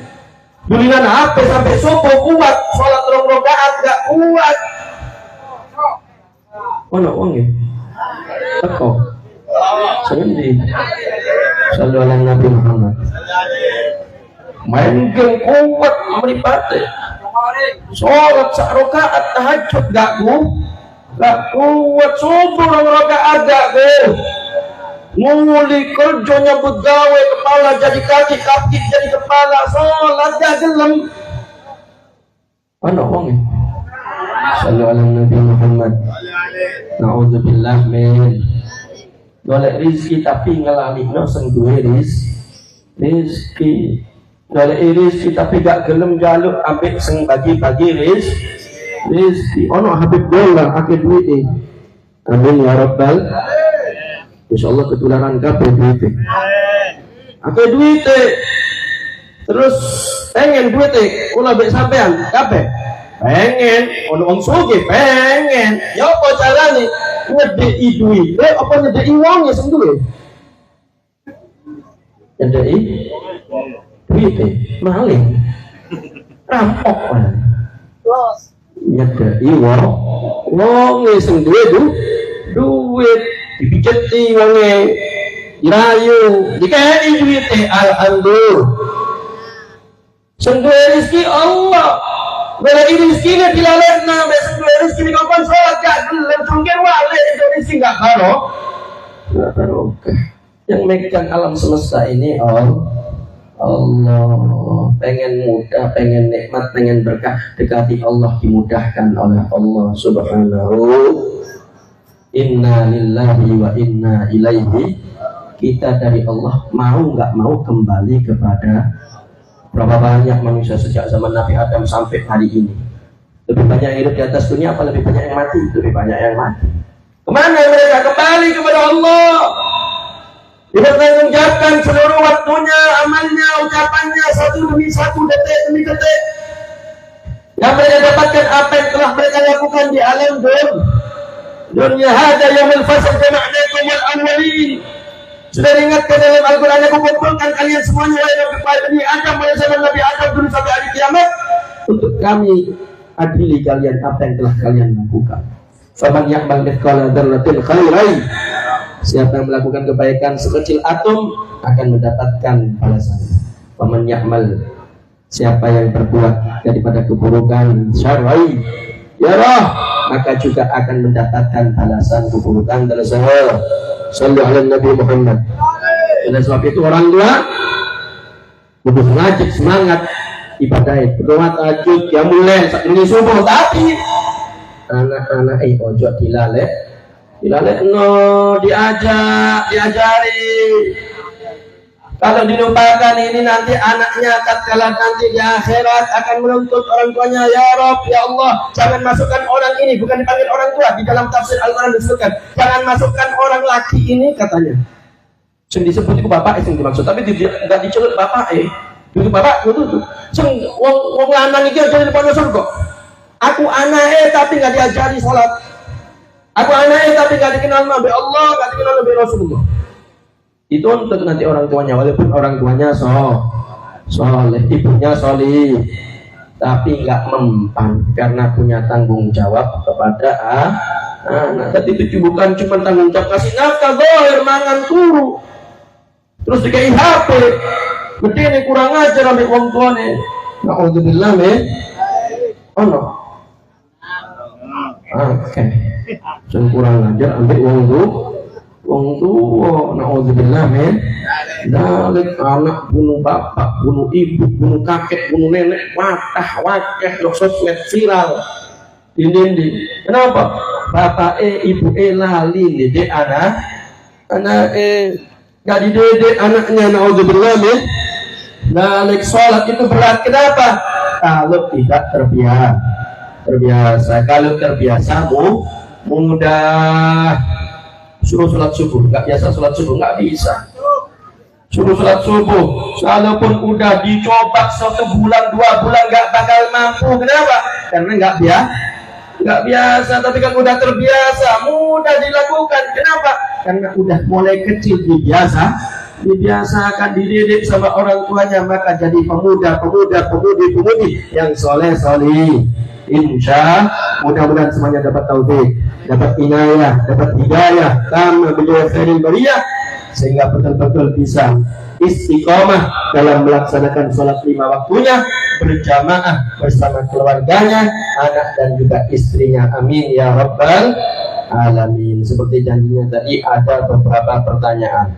S2: Dulingan HP sampai subuh kuat, sholat 2 rakaat gak kuat. Ono wong ya? Teko. Sendi. Sallallahu alaihi Nabi Muhammad. Main game kuat mripate. Sholat 1 rakaat tahajud gak kuat, subuh 2 rakaat gak kuat. Nguli kerja nyambut gawe, kepala jadi kaki, kaki jadi kepala, sholat gak gelem. Ano wong ya? Sallallahu alaihi Nabi Muhammad. Na'udzubillah min. Golek rizki tapi ngelalikno sing duwe rizki. Golek rizki tapi gak gelem jaluk ambek sing bagi-bagi rizki. Ono Habib dolar akeh duwite. Amin ya rabbal. Insyaallah ketularan kabeh duwite. Akeh duwite. Terus pengen duwite kula mbek sampean kabeh. Pengen ono wong sugih pengen. Ya apa carane ngedeki duwite apa ngedeki wong sing duwe? Ngedeki duwite maling. Rampok wae. Ngedeki wong sing duwe duit dipijeti wonge dirayu dikei duite alhamdulillah. Sing duwe rezeki Allah, golek rezekine dilalekna, mek sing duwe rezeki kapan salat gak gelem sungkem wale rezeki gak barokah. Yang megang alam semesta ini Allah. Pengen mudah, pengen nikmat, pengen berkah, dekati Allah, dimudahkan oleh Allah Subhanahu. Inna lillahi wa inna ilaihi. Kita dari Allah, mau nggak mau kembali kepada. Berapa banyak manusia sejak zaman Nabi Adam sampai hari ini? Lebih banyak yang hidup di atas dunia apa lebih banyak yang mati? Lebih banyak yang mati. Kemana mereka? Kembali kepada Allah. Dipertanggungjawabkan seluruh waktunya, amalnya, ucapannya, satu demi satu, detik demi detik. Yang mereka dapatkan apa yang telah mereka lakukan di alam dunia. Hada yaumul fasl jama'nakum wal awwalin. Sudah diingatkan dalam Al-Quran, aku kumpulkan kalian semuanya wahai Nabi Bani Adam, mulai zaman Nabi Adam dulu sampai hari kiamat, untuk kami adili kalian apa yang telah kalian lakukan. Faman ya'mal mithqala dzarratin khairan. Siapa yang melakukan kebaikan sekecil atom akan mendapatkan balasannya. Faman ya'mal, siapa yang berbuat daripada keburukan syar'i yarah, maka juga akan mendapatkan balasan keburukan tersebut. Sallallahu alaihi Nabi Muhammad. Oleh sebab itu orang tua kudu ngajak semangat ibadah, berdoa tahajud, qiyamul lail, sakjane subuh, tapi anak-anak ojo dilalek no, diajari. Kalau dilupakan ini nanti anaknya tatkala nanti di akhirat akan menuntut orang tuanya, ya Rob, ya Allah, jangan masukkan orang ini, bukan dipanggil orang tua, di dalam tafsir Al-Quran disebutkan, jangan masukkan orang laki ini katanya. Sing disebut itu bapak sing dimaksud, tapi tidak diceluk bapak itu bapak itu. Sing wong lanang iki aja di pondok surga. Aku anak tapi nggak diajari sholat. Aku anak tapi nggak dikenal Nabi Allah, nggak dikenal Nabi Rasulullah. Itu untuk nanti orang tuanya, walaupun orang tuanya soleh, ibunya solih, tapi nggak mempan karena punya tanggung jawab kepada anak. Tapi itu bukan cuma tanggung jawab kasih nafkah, goir, mangan, turu, terus dikai HP, gede nih kurang ajar ambil uang tuanya. Na'udzubillah oh no. Oke, kurang ajar ambil uang tua, na'udzubillah dalik anak bunuh bapak, bunuh ibu, bunuh kakek, bunuh nenek, wakeh, sosmed viral ini. Kenapa? Bapak ibu lali didik anak gak dididik anaknya, na'udzubillah dalik sholat itu berat. Kenapa? Kalau tidak terbiasa, kalau terbiasa mudah. Suruh sholat subuh, nggak biasa sholat subuh, nggak bisa. Suruh sholat subuh, walaupun udah dicoba 1 bulan, 2 bulan, nggak bakal mampu. Kenapa? Karena nggak biasa. Tapi kan udah terbiasa, mudah dilakukan. Kenapa? Karena udah mulai kecil dibiasakan, dididik sama orang tuanya, maka jadi pemudi yang soleh. Insya mudah-mudahan semuanya dapat taufik, dapat inayah, dapat hidayah, kama beliau khairil bariyah, sehingga betul-betul bisa istiqomah dalam melaksanakan sholat 5 waktunya berjamaah bersama keluarganya, anak dan juga istrinya. Amin ya rabbal alamin. Seperti janjinya tadi, ada beberapa pertanyaan.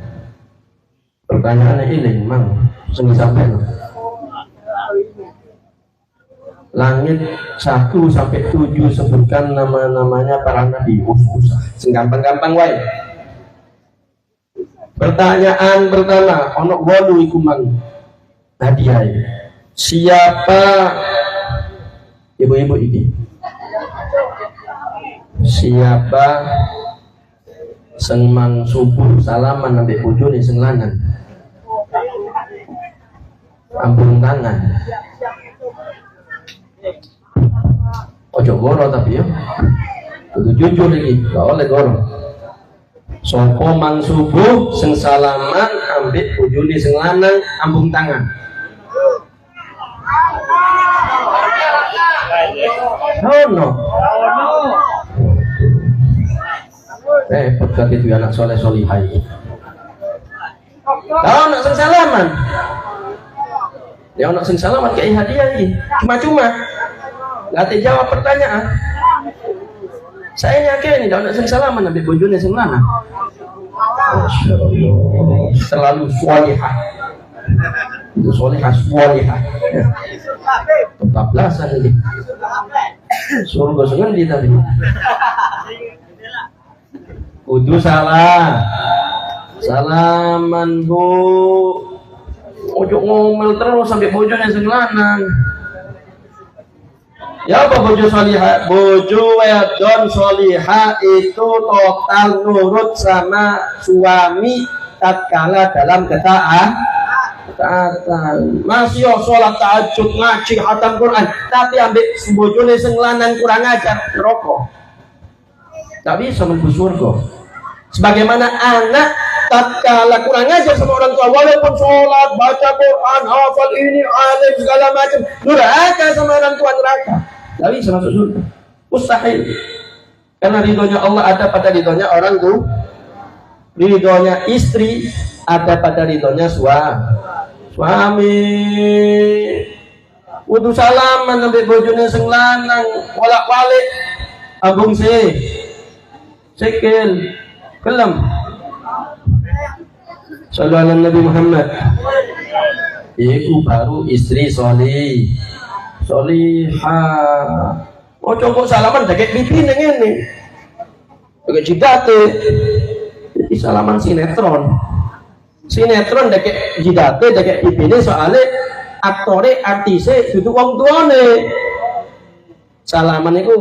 S2: Pertanyaannya ini memang sampai langit 1 sampai 7 sebutkan nama-namanya para nabi. Usah sing gampang-gampang wae. Pertanyaan pertama, ono 8 iku mang hadiah. Siapa ibu-ibu ini? Siapa sing mang subuh salaman ambek bojone sing lanang? Ampun tangan. Ojo goro tapi ya, kudu jujur ini, gak oleh goro. Sopo mang subuh sing salaman ambek bojone sing lanang ambung tangan. No. Repot kaki itu anak soleh solihai. Tahu anak sing salaman? Ya anak sing salaman kayak hadiah ini, cuma-cuma. Gak jawab pertanyaan. Saya yakin ini dah nak sing salaman nabi bojone sing lanang. Masyaallah, selalu salihah. Itu salihah. Tetap belasan ini. Surga sengendi tadi. Kudu salah. Salaman bu. Ojo ngomel terus sampai bojone sing lanang. Ya apa bojo solihah? Bojo wedon solihah itu total nurut sama suami tatkala dalam ketaatan. Masih sholat tahajud, ngaji, khatam Quran, tapi ambil bojone sing lanang kurang ajar, rokok. Tak bisa menuju surga. Sebagaimana anak tatkala kurang ajar sama orang tua, walaupun sholat, baca Quran, hafal ini, alim segala macam, durhaka sama orang tua, neraka. Tidak bisa masuk surga, mustahil. Karena ridhonya Allah ada pada ridhonya orang tuh, ridhonya istri ada pada ridhonya suami. Kudu salaman sampai bojone sing lanang bolak-balik abung sikil kelem. Sallallahu alaihi Nabi Muhammad. Iku baru istri solihah. Oh coba salaman deket pipi neng ini, deket jidate, jadi salaman sinetron deket jidate, deket pipi ini soalnya aktore artise itu wong tuane. Salaman itu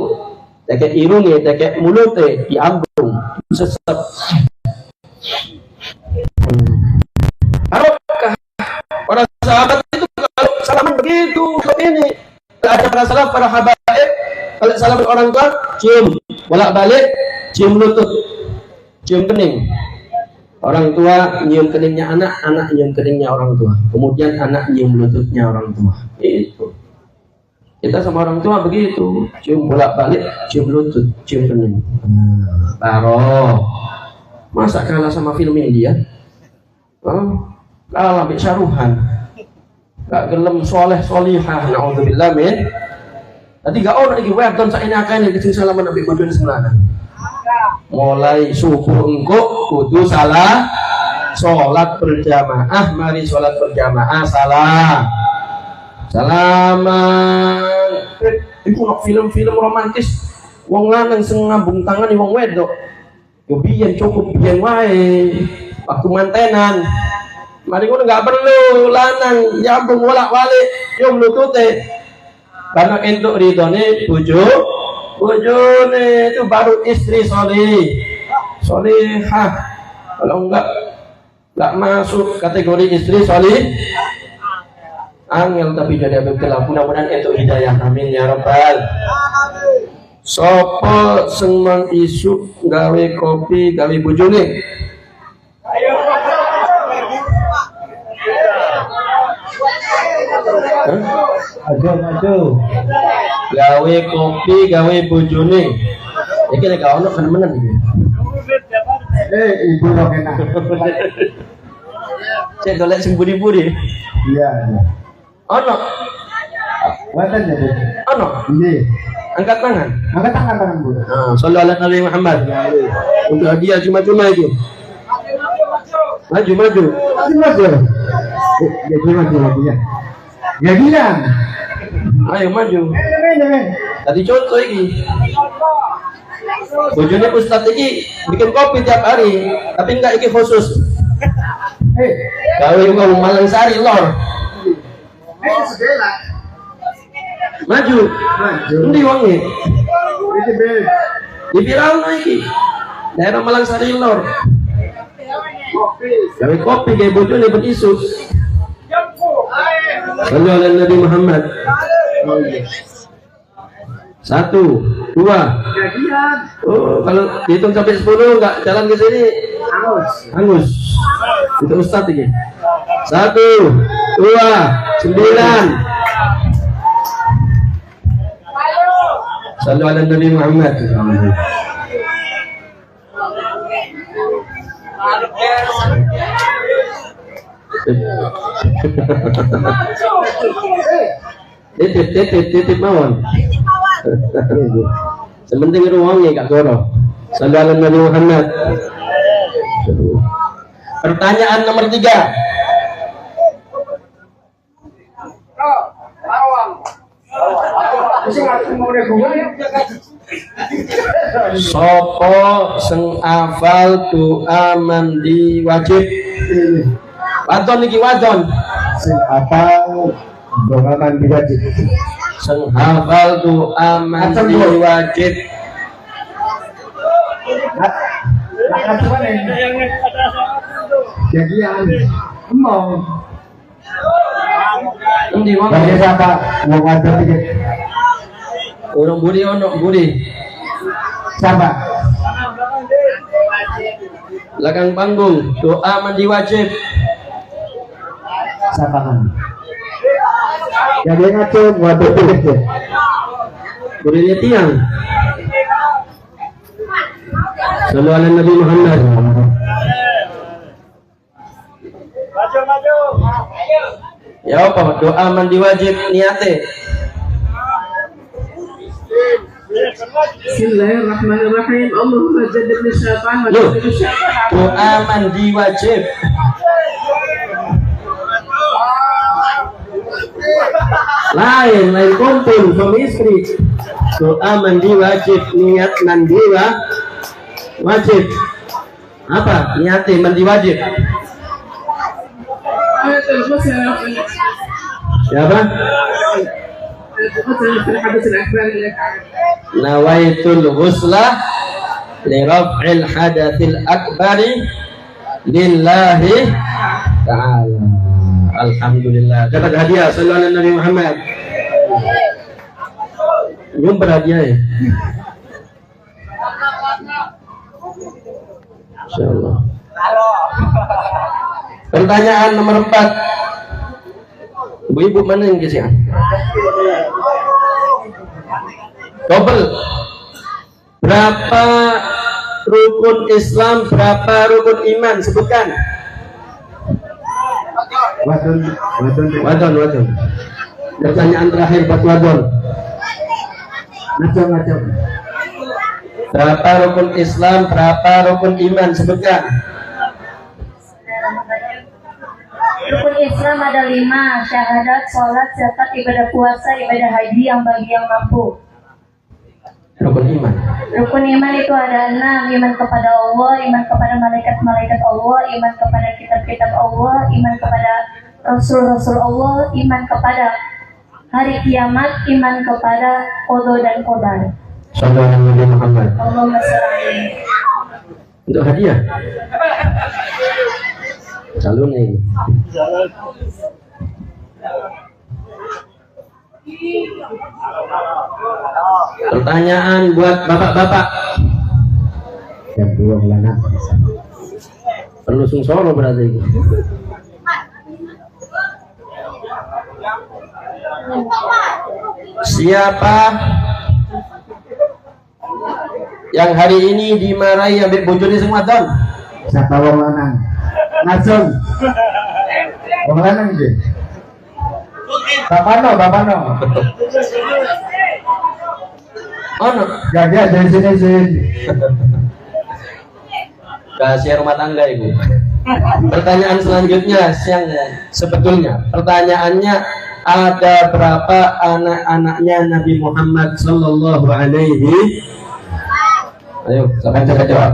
S2: deket irunge, deket mulute, diambung, sesep. Harukkah para sahabat itu kalau salaman begitu ini ada para sahabat para habaib kalau salaman orang tua cium bolak balik cium lutut cium kening orang tua nyium keningnya anak nyium keningnya orang tua kemudian anak nyium lututnya orang tua itu kita sama orang tua begitu cium bolak balik cium lutut cium kening taruh masa kalah sama film India kalah ambil Syaruhan gak gelem soleh solihah na'udzubillah min tadi gak orang lagi wedon saini akane kecing salaman ambil bojone semana mulai subuh engkau kudu salah sholat berjamaah mari sholat berjamaah salaman itu film-film romantis wong lanang sing ngambung tangan wong wedok yo biyen cukup biyen wae waktu mantenan mari ngono enggak perlu lanang nyambung bolak-balik yo mlutute karena entuk ridone bojone itu baru istri solihah kalau enggak masuk kategori istri solih angel tapi jadi abdullah mudah-mudahan entuk hidayah amin ya rabbal sopo sing mang isu gawe kopi gawe bojone Aduh. Gawe kopi, gawe bojone. Iki nek gak ono kenemenan iki.
S3: Ibu kok enak.
S2: Cek golek sing buri-buri.
S3: Iya.
S2: Ono.
S3: Waten ya, Bu.
S2: Ono.
S3: Nggih.
S2: Angkat tangan.
S3: Angkat tangan, Bu.
S2: Nah, sallu ala Nabi Muhammad. Untuk hadiah cuma-cuma itu. Maju.
S3: Maju. Jadi maju lagi ya. Ya bilang.
S2: Ayo maju.
S3: Jangan.
S2: Tadi contoh iki. Bojone Ustaz iki bikin kopi tiap hari, tapi enggak iki khusus. Gawe wong Malang Sari lor.
S3: Sebela.
S2: Maju. Endi wonge?
S3: Iki be.
S2: Di viralno iki. Daerah Malang Sari lor. Gawe kopi gawe bojone ben isu. Sallu ala Nabi Muhammad. 1, 2. Oh, kalau dihitung sampai 10 enggak jalan ke sini. Angus. Itu Ustaz ini. 1, 2, 9. Sallu ala Nabi Muhammad. Titip mawon. Sementing ruangnya Kak Goro. Sallu ala Nabi Muhammad. Pertanyaan nomor 3. Sopo sing hafal doa mandi wajib? Wadon iki wadon.
S3: Sing hafal doa mandi wajib.
S2: Sing hafal doa mandi wajib.
S3: Jadian mau
S2: Endi wong?
S3: bagi siapa mau ada tiket
S2: Urung buri ono buri.
S3: siapa
S2: Belakang panggung doa mandi wajib.
S3: siapa kan jadi ngaco mau ada tiket ya
S2: Burinya tiang. Sallu ala Nabi Muhammad. Ya apa doa mandi wajib niate?
S4: Bismillahirrahmanirrahim. Allahumma jannibni syaitan wa
S2: Loh,
S4: jannibni syaitan.
S2: doa mandi wajib. Lain kumpul suami istri. Doa mandi wajib, niat mandi wajib. Apa? Niatnya mandi wajib. Siapa? Nawaitul ghusla li raf'il hadatsil akbari lillahi ta'ala. Alhamdulillah. Dapat hadiah. Sallallahu alaihi Nabi Muhammad. Nyum berhadiah ya. Insyaallah. Pertanyaan nomor 4. Ibu-ibu mana yang kesian? Double. Berapa rukun Islam, berapa rukun iman? Sebutkan. Wadon. Pertanyaan terakhir buat wadon. Ngacong. Berapa rukun Islam, berapa rukun iman? Sebutkan.
S5: Rukun Islam ada 5, syahadat, sholat, zakat, ibadah puasa, ibadah haji yang bagi yang mampu.
S2: Rukun iman.
S5: Rukun iman itu ada 6, iman kepada Allah, iman kepada malaikat-malaikat Allah, iman kepada kitab-kitab Allah, iman kepada Rasul-Rasul Allah, iman kepada hari kiamat, iman kepada qada dan qadar.
S2: Sallallahu alaihi Muhammad.
S5: Allahumma shalli.
S2: Untuk hadiah. Calon nih. Pertanyaan buat bapak-bapak. Yang belum lana. Perlu sungsoro berarti. Siapa yang hari ini dimarahi ambil bojone semua Don?
S3: Siapa wong lanang? Ngajeng. Wong lanang iki. Bapano.
S2: Oh no.
S3: Jadi ada di sini.
S2: Rahasia rumah tangga ibu. Pertanyaan selanjutnya yang sebetulnya pertanyaannya, ada berapa anak-anaknya Nabi Muhammad Sallallahu Alaihi? Ayo, siapa yang jawab?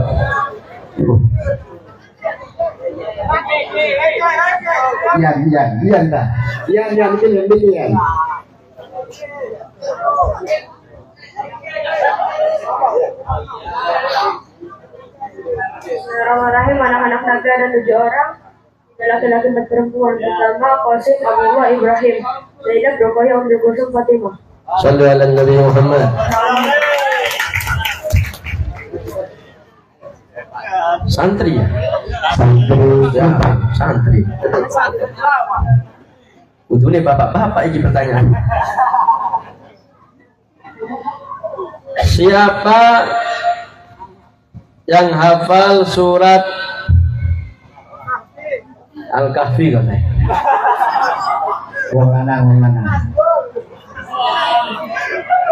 S2: Ibu.
S3: Iyan dah. Iyan mungkin.
S5: Bismillahirrahmanirrahim. Anak-anak Nabi ada 7 orang, laki-laki dan perempuan. Pertama Qasim, Abdullah, Ibrahim, Zainab, Ruqayyah, Ummul Kulsum, Fatimah.
S2: Sallu ala Nabi Muhammad. Santri ya? Santri. Udah bapak-bapak ini pertanyaan. Siapa yang hafal surat Al-Kahfi katanya?
S3: Wong lanang.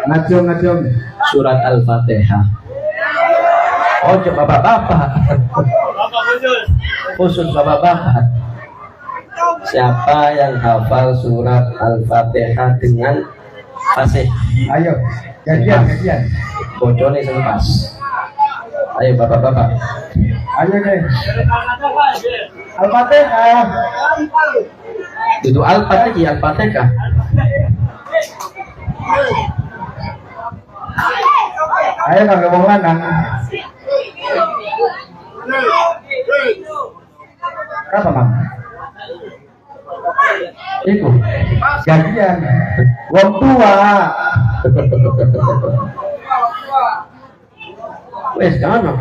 S3: Ngajong.
S2: Surat Al-Fatihah. Oh, coba bapak-bapak. Khusus bapak-bapak. Siapa yang hafal surat Al-Fatihah dengan fasih?
S3: Ayo, gantian.
S2: Bocone sing pas. Ayo bapak-bapak.
S3: Ayo deh. Al-Fatihah.
S2: Itu Al-Fatihah.
S3: Ayo kang wong lanang. Apa Mang?
S2: Itu
S3: Gantian. Wong tua.
S2: wes jangan.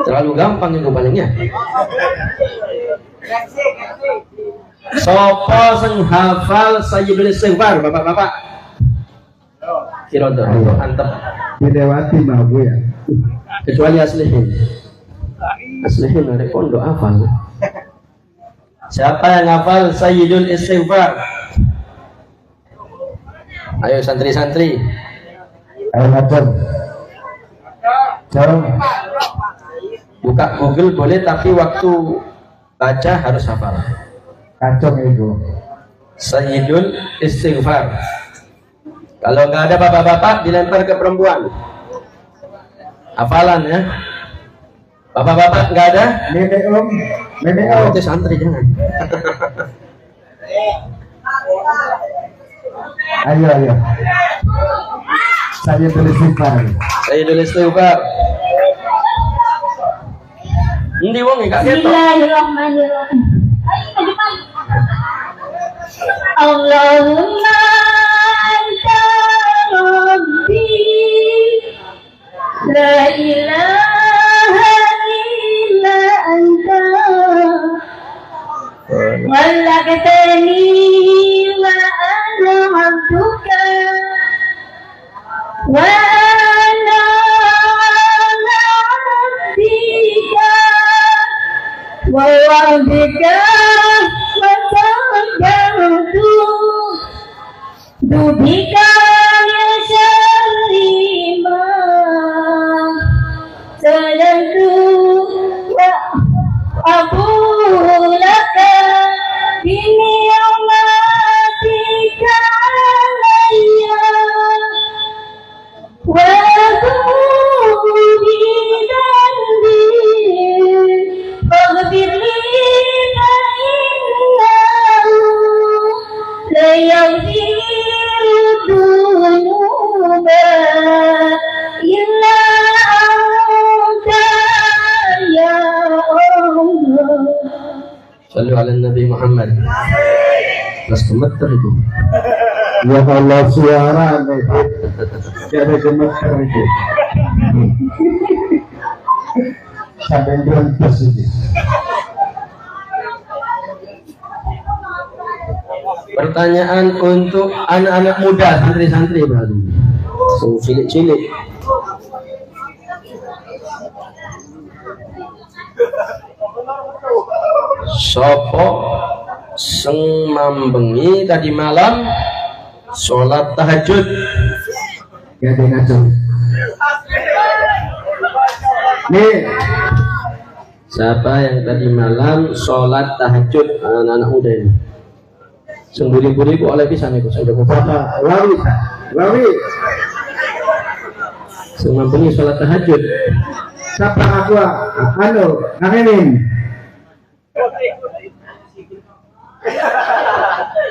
S2: Terlalu gampang itu palingnya. Sopo sing hafal Sayyidul Istighfar, bapak-bapak. Kira antep.
S3: Dilewati mbak Bu ya.
S2: Kecuali aslihin dari pondok hafal. Siapa yang hafal Sayyidul Istighfar? Ayo santri-santri.
S3: Ayo ngajeng. Jauh.
S2: Buka Google boleh, tapi waktu baca harus hafal.
S3: Kacung itu.
S2: Sayyidul Istighfar. Kalau nggak ada bapak-bapak, dilempar ke perempuan. Hafalan ya. Bapak-bapak nggak ada?
S3: Nenek om. Nenek
S2: Oh,
S3: om.
S2: itu santri jangan.
S3: Ayo ayo. Saya tulis istighfar.
S2: Saya dulu istighfar. Ini wong nggak ketok.
S5: Bismillahirrahmanirrahim. Allahumma anta rabbi la ilaha illa anta khalaqtani wa ana 'abduka wa ana 'ala 'abdika wa wa'dika wa tawakkaltu bika ya syarri ma salantu wa abulaka bini'matika alayya wa tubi dhanbi faghfir li fa innahu la yaghfiru dhunuba illa anta ya Allah.
S2: Sallu ala Nabi Muhammad. Mas gemeter itu.
S3: Ya Allah suara nih. Jadi gemeter itu. Sampai berhenti ini.
S2: Pertanyaan untuk anak-anak muda, santri-santri berarti. So, cilik-cilik. Sopo seng mambengi tadi malam sholat tahajud.
S3: Ya dia ngaco. Nih,
S2: Siapa yang tadi malam sholat tahajud anak-anak muda ini? Semburi-buri ku oleh pisan iku saya jago
S3: Bapak Wawi, Wawi,
S2: sing mambengi sholat tahajud.
S3: siapa aku? Anu, ngakenin.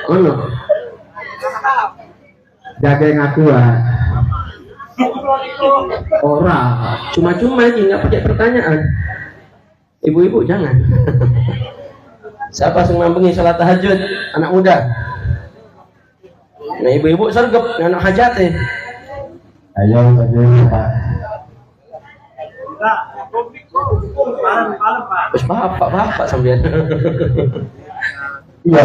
S2: Ono.
S3: Jagain aku
S2: Ora, cuma-cuma ini nggak pakai pertanyaan. Ibu-ibu jangan. Siapa yang mambengi sholat tahajud anak muda? Nah ibu-ibu sergap anak hajat
S3: Ayo, ayo Pak.
S2: Terus bapak sambil.
S3: Iya,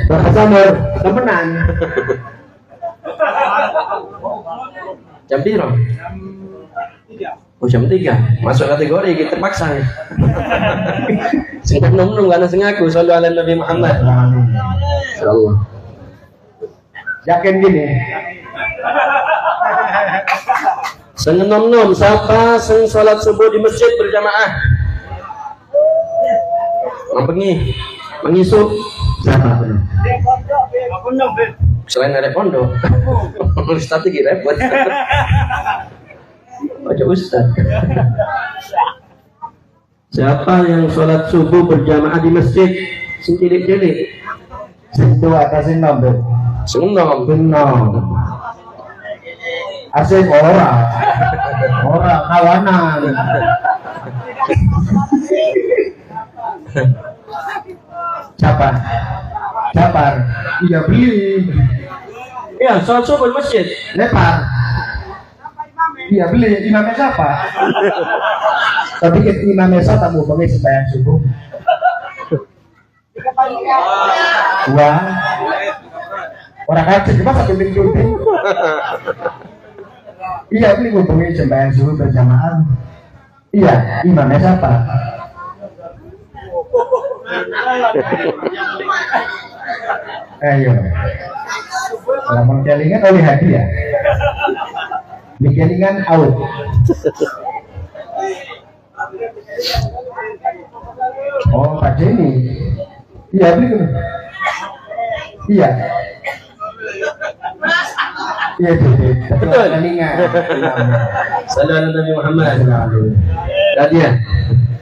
S3: Bapak Samur, temenan.
S2: Jam piro? Oh jam 3. Masuk kategori kita paksa. Sing nom-nom karena sing aku sallu ala Nabi Muhammad. Insyaallah.
S3: Yakin gini.
S2: Sing nom-nom siapa sing salat subuh di masjid berjamaah? Mambengi, mengisu
S3: Siapa benar?
S2: selain ada pondok. Ustaz iki repot. Baca Ustaz. Siapa yang sholat subuh berjamaah di masjid? Sing cilik-cilik.
S3: Situ atas nomor.
S2: Sing nom.
S3: Benar. Asik ora kawanan. Siapa? Japar. Iya beli.
S2: Iya, sholat subuh di masjid.
S3: Lepar. Iya beli. Imamnya siapa? Tapi imamnya siapa mau pakai sembahyang subuh? Wah. Orang kacau cuma satu minggu. Iya beli mau pakai sembahyang subuh berjamaah. Iya, imamnya siapa? Ayo. Kalau mau kelingan oleh hadiah. Di kelingan out. Oh, Pak Jenny. Iya, beli dulu. Iya. Iya,
S2: Betul.
S3: Telinga.
S2: Sallu ala Nabi Muhammad. Tadi ya.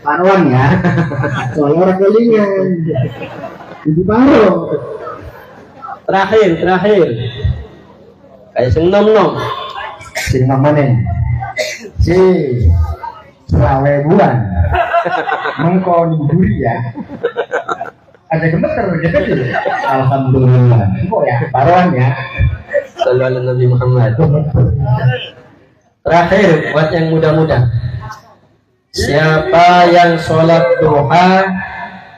S3: Paruan ya. Soalnya orang kelingan. Jadi baru.
S2: Terakhir. Kayak sing nom.
S3: Sing namanya si Selawe bulan mengkau niburi ya ada gemeter gitu sih. Alhamdulillah kok ya paruan ya.
S2: Sallu ala Nabi Muhammad. Terakhir buat yang muda-muda. Siapa yang sholat duha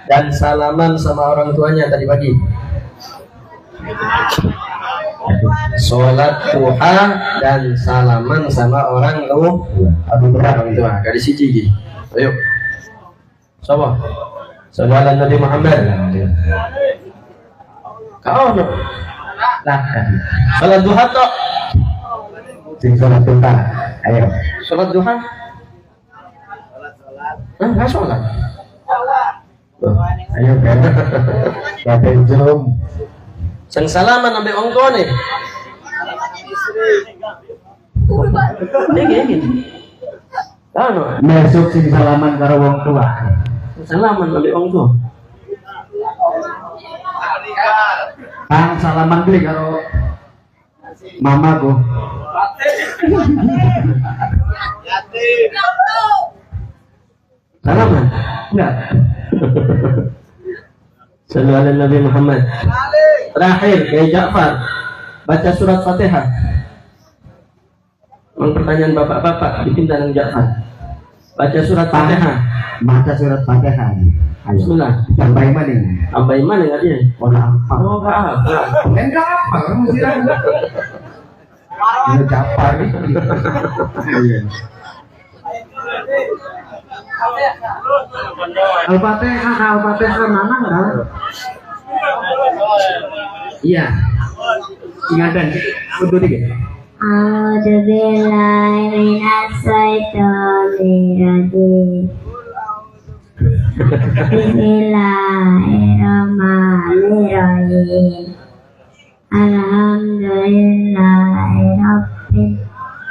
S2: dan salaman sama orang tuanya tadi pagi? Sholat duha dan salaman sama orang tua. Gadis siji. Ayo. Siapa? Sallu ala Nabi Muhammad. Kau no.
S3: Nah,
S2: Sholat duha toh.
S3: sing sholat duha. Ayo.
S2: Sholat duha. Nggak sholat.
S3: Ayo kan. Bapak Jom.
S2: Sang salaman ambil orang tua nih. Ini. Tahu no?
S3: Masuk sing salaman karo wong tua.
S2: Salaman ambil orang tua.
S3: Kang salaman beli karo mamaku.
S2: Salaman? Enggak. Sallu ala Nabi Muhammad. Terakhir, Kiai Ja'far baca surat Fatihah. Pertanyaan bapak-bapak dipinta dengan Ja'far. Baca surat Fatihah.
S3: Baca surat Fatihah. Ayo.
S2: Bismillah.
S3: Sampai mana?
S2: Sampai mana nggak dia?
S3: Apa?
S2: Oh, nggak apa.
S3: Enggak apa, kamu sih. Ini Ja'far nih. Al-Fatihah mana enggak? Iya. Ingatan. Untuk dikit.
S5: A'udzubillahi minasyaitonirrajim. Bismillahirrahmanirrahim. Alhamdulillahirabbil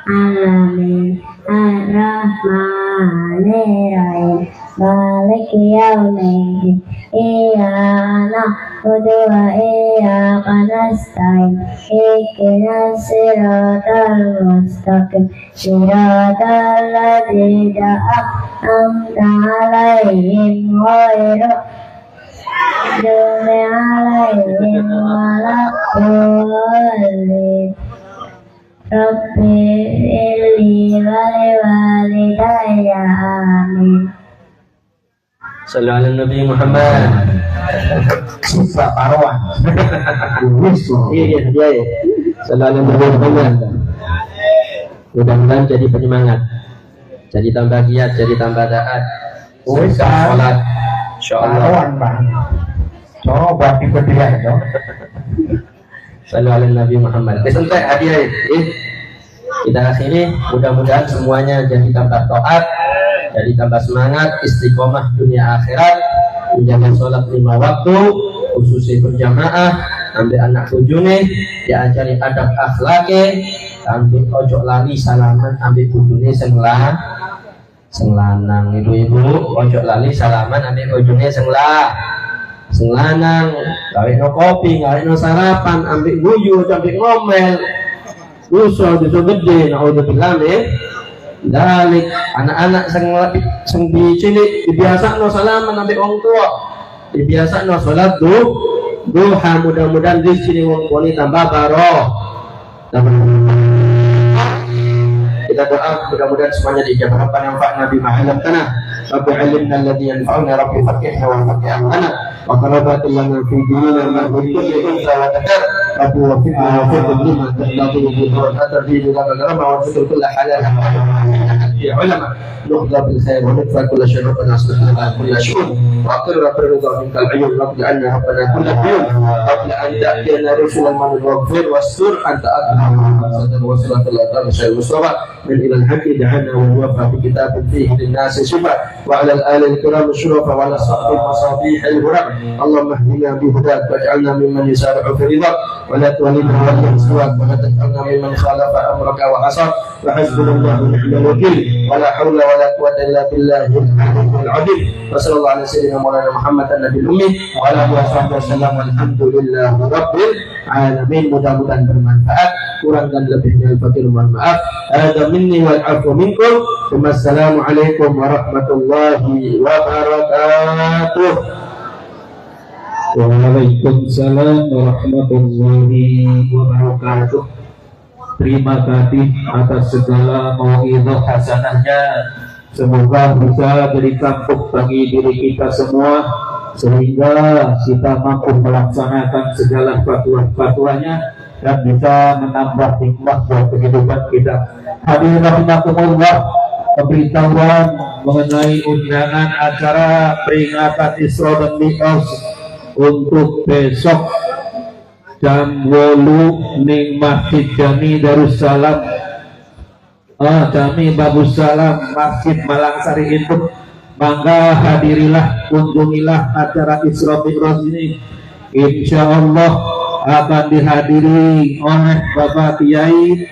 S5: alamin. Ar-Rahmanirrahim. Maliki yaumiddin. Iyyaka na'budu wa iyyaka nasta'in. Ihdinas siratal mustaqim. Siratal ladzina an'amta 'alaihim ghairil maghdubi 'alaihim waladdallin. Rabbi firli wa liwalidayya amin.
S2: Sallu ala Nabi Muhammad.
S3: Susah paruan.
S2: Iya. Sallu ala Nabi Muhammad. Mudah-mudahan jadi penyemangat, jadi tambah giat, jadi tambah taat. Sholat, insyaallah.
S3: Paruan bang. Coba ikut dia dong.
S2: Sallu ala Nabi Muhammad. Kesentai hadiah kita akhiri. Mudah-mudahan semuanya jadi tambah taat, jadi tambah semangat, istiqomah dunia akhirat, menjaga sholat 5 waktu, khususnya berjamaah, ambil anak bujune, diajari adab akhlake, ambil ojo lali salaman, ambil bujune senglanang. Ibu-ibu ojo lali salaman, ambil bujune senglanang, gawe no kopi, gawe no sarapan, ambil guyu, ambil ngomel, dosa gede, naudzubillah dalik. Anak-anak sing cilik dibiasa no salaman ambil orang tua, dibiasa no sholat duha. Mudah-mudahan di sini wong tua ini tambah baroh. Kita doa mudah-mudahan semuanya dijabah. Rabbana anfa'na bima 'allamtana Rabbi 'allimna alladhi yanfa'una Rabbi faqihna wa faqih amana wa qarabat lana fi dinina ma kulli unsa wa dhakar Rabbi wafiqna wa fiqh lima taqdiru bi wa tadbir lana wa fiqh kull halal. جميع علماء نقضى بالخير وندفع كل شر ربنا اصلح لنا كل شؤون واقر بالرضا منك العيون رب عنا ربنا كل الديون قبل ان تاتينا رسلا من واغفر واستر انت اكرم وصلة الاطهار شيء المصطفى من الى الحق دعنا ونوفى بكتاب فيه للناس شفاء وعلى الال الكرام الشرفاء وعلى صحب المصابيح الهرم اللهم اهدنا بهداك واجعلنا ممن يسارع في رضاك ولا تولنا وليا سواك ولا تجعلنا ممن خالف امرك وعصاك وحسبنا الله ونعم الوكيل ولا حول ولا قوة إلا بالله العلي العظيم وصلى الله على سيدنا مولانا محمد النبي الأمي وعلى آله وصحبه وسلم والحمد لله rabbil alamin. Mudah-mudahan bermanfaat, kurang dan lebihnya fakir mohon maaf. Ada minni wal afu minkum. Wassalamualaikum warahmatullahi wabarakatuh.
S1: Waalaikumsalam warahmatullahi wabarakatuh. Terima kasih atas segala mau'izah hasanahnya. Semoga bisa jadi tampuk bagi diri kita semua sehingga kita mampu melaksanakan segala fatwa-fatwanya dan bisa menambah hikmah buat kehidupan kita. Hadirin rahimakumullah, pemberitahuan mengenai undangan acara peringatan Isra dan Mi'raj untuk besok jam 8 ning Masjid Jami Darussalam, Jami Babussalam, Masjid Malangsari itu. Mangga hadirilah, kunjungilah acara Isra Mi'raj ini. Insya Allah akan dihadiri oleh Bapak Kiai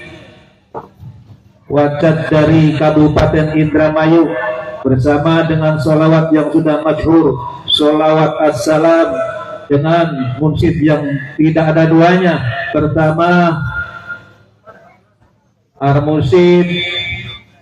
S1: Wajad dari Kabupaten Indramayu bersama dengan sholawat yang sudah masyhur, sholawat assalam dengan munsyid yang tidak ada duanya. Pertama Armusid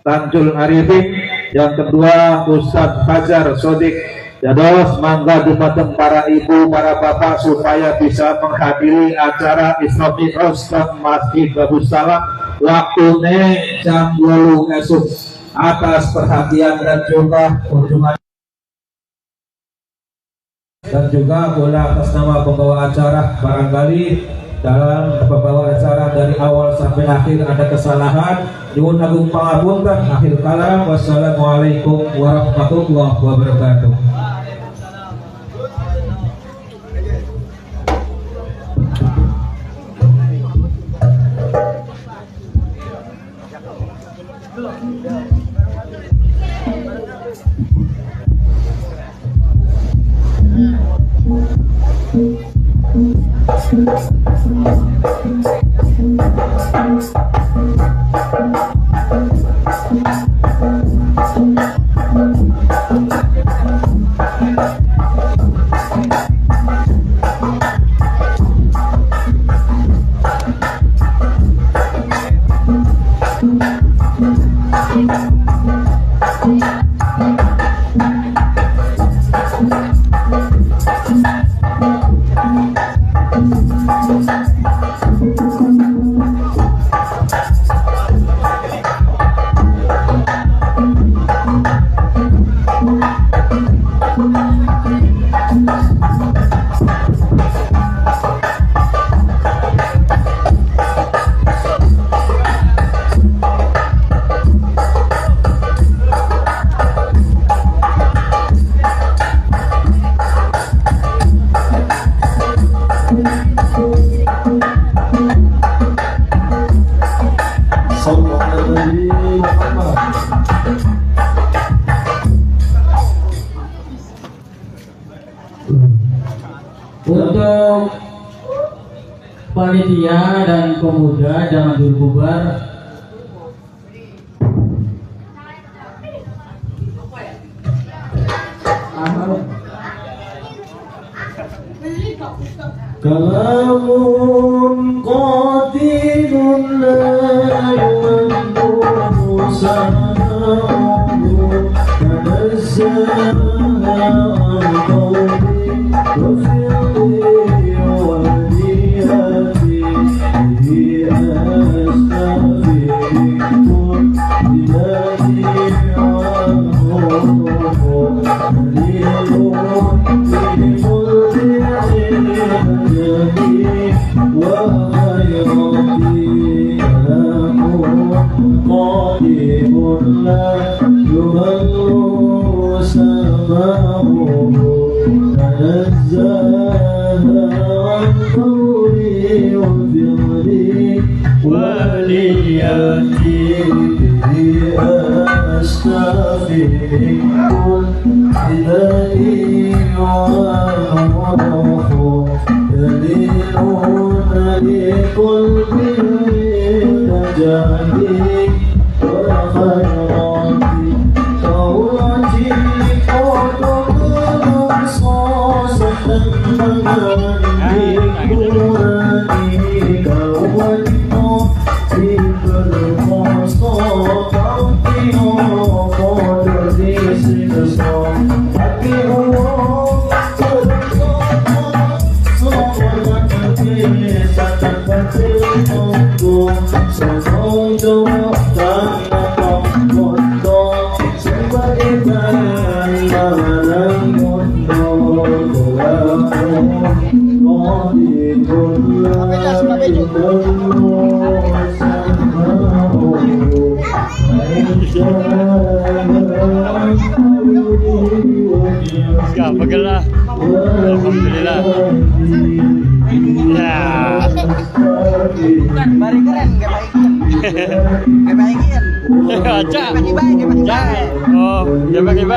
S1: Tanjul Arifin, yang kedua Ustadz Fajar Sodik. Dados mangga dumateng para ibu, para bapak supaya bisa menghadiri acara Isra Mi'raj dan Masjid Babussalam waktune jam 8 esuk. Atas perhatian dan juga kunjungan dan juga boleh atas nama pembawa acara, barangkali dalam pembawa acara dari awal sampai akhir ada kesalahan, nyuwun agung pangapunten. Akhir kalam, wassalamualaikum warahmatullahi wabarakatuh. Untuk panitia dan pemuda jangan dulu bubar. Kalamun qatilun la yuwaddu sanahu tanazzala al-qawmi wa fi'li waliyati bihi astaghfirun biladi wa
S6: عن قولي وفعلي ولياتي به أستغفر كل إلهي وأمره دليل لقلبي نجاتي وخيراتي تواتي قدر رصاصة مني قراني كوني في بالقصة تعطي قدر ذي سكسر حكي الله
S7: Bergerak. Alhamdulillah. Ya.
S8: Bari keren gak baikin. Gak baikin.
S7: Aja.
S8: Gak baikin.
S7: Oh, gak baikin.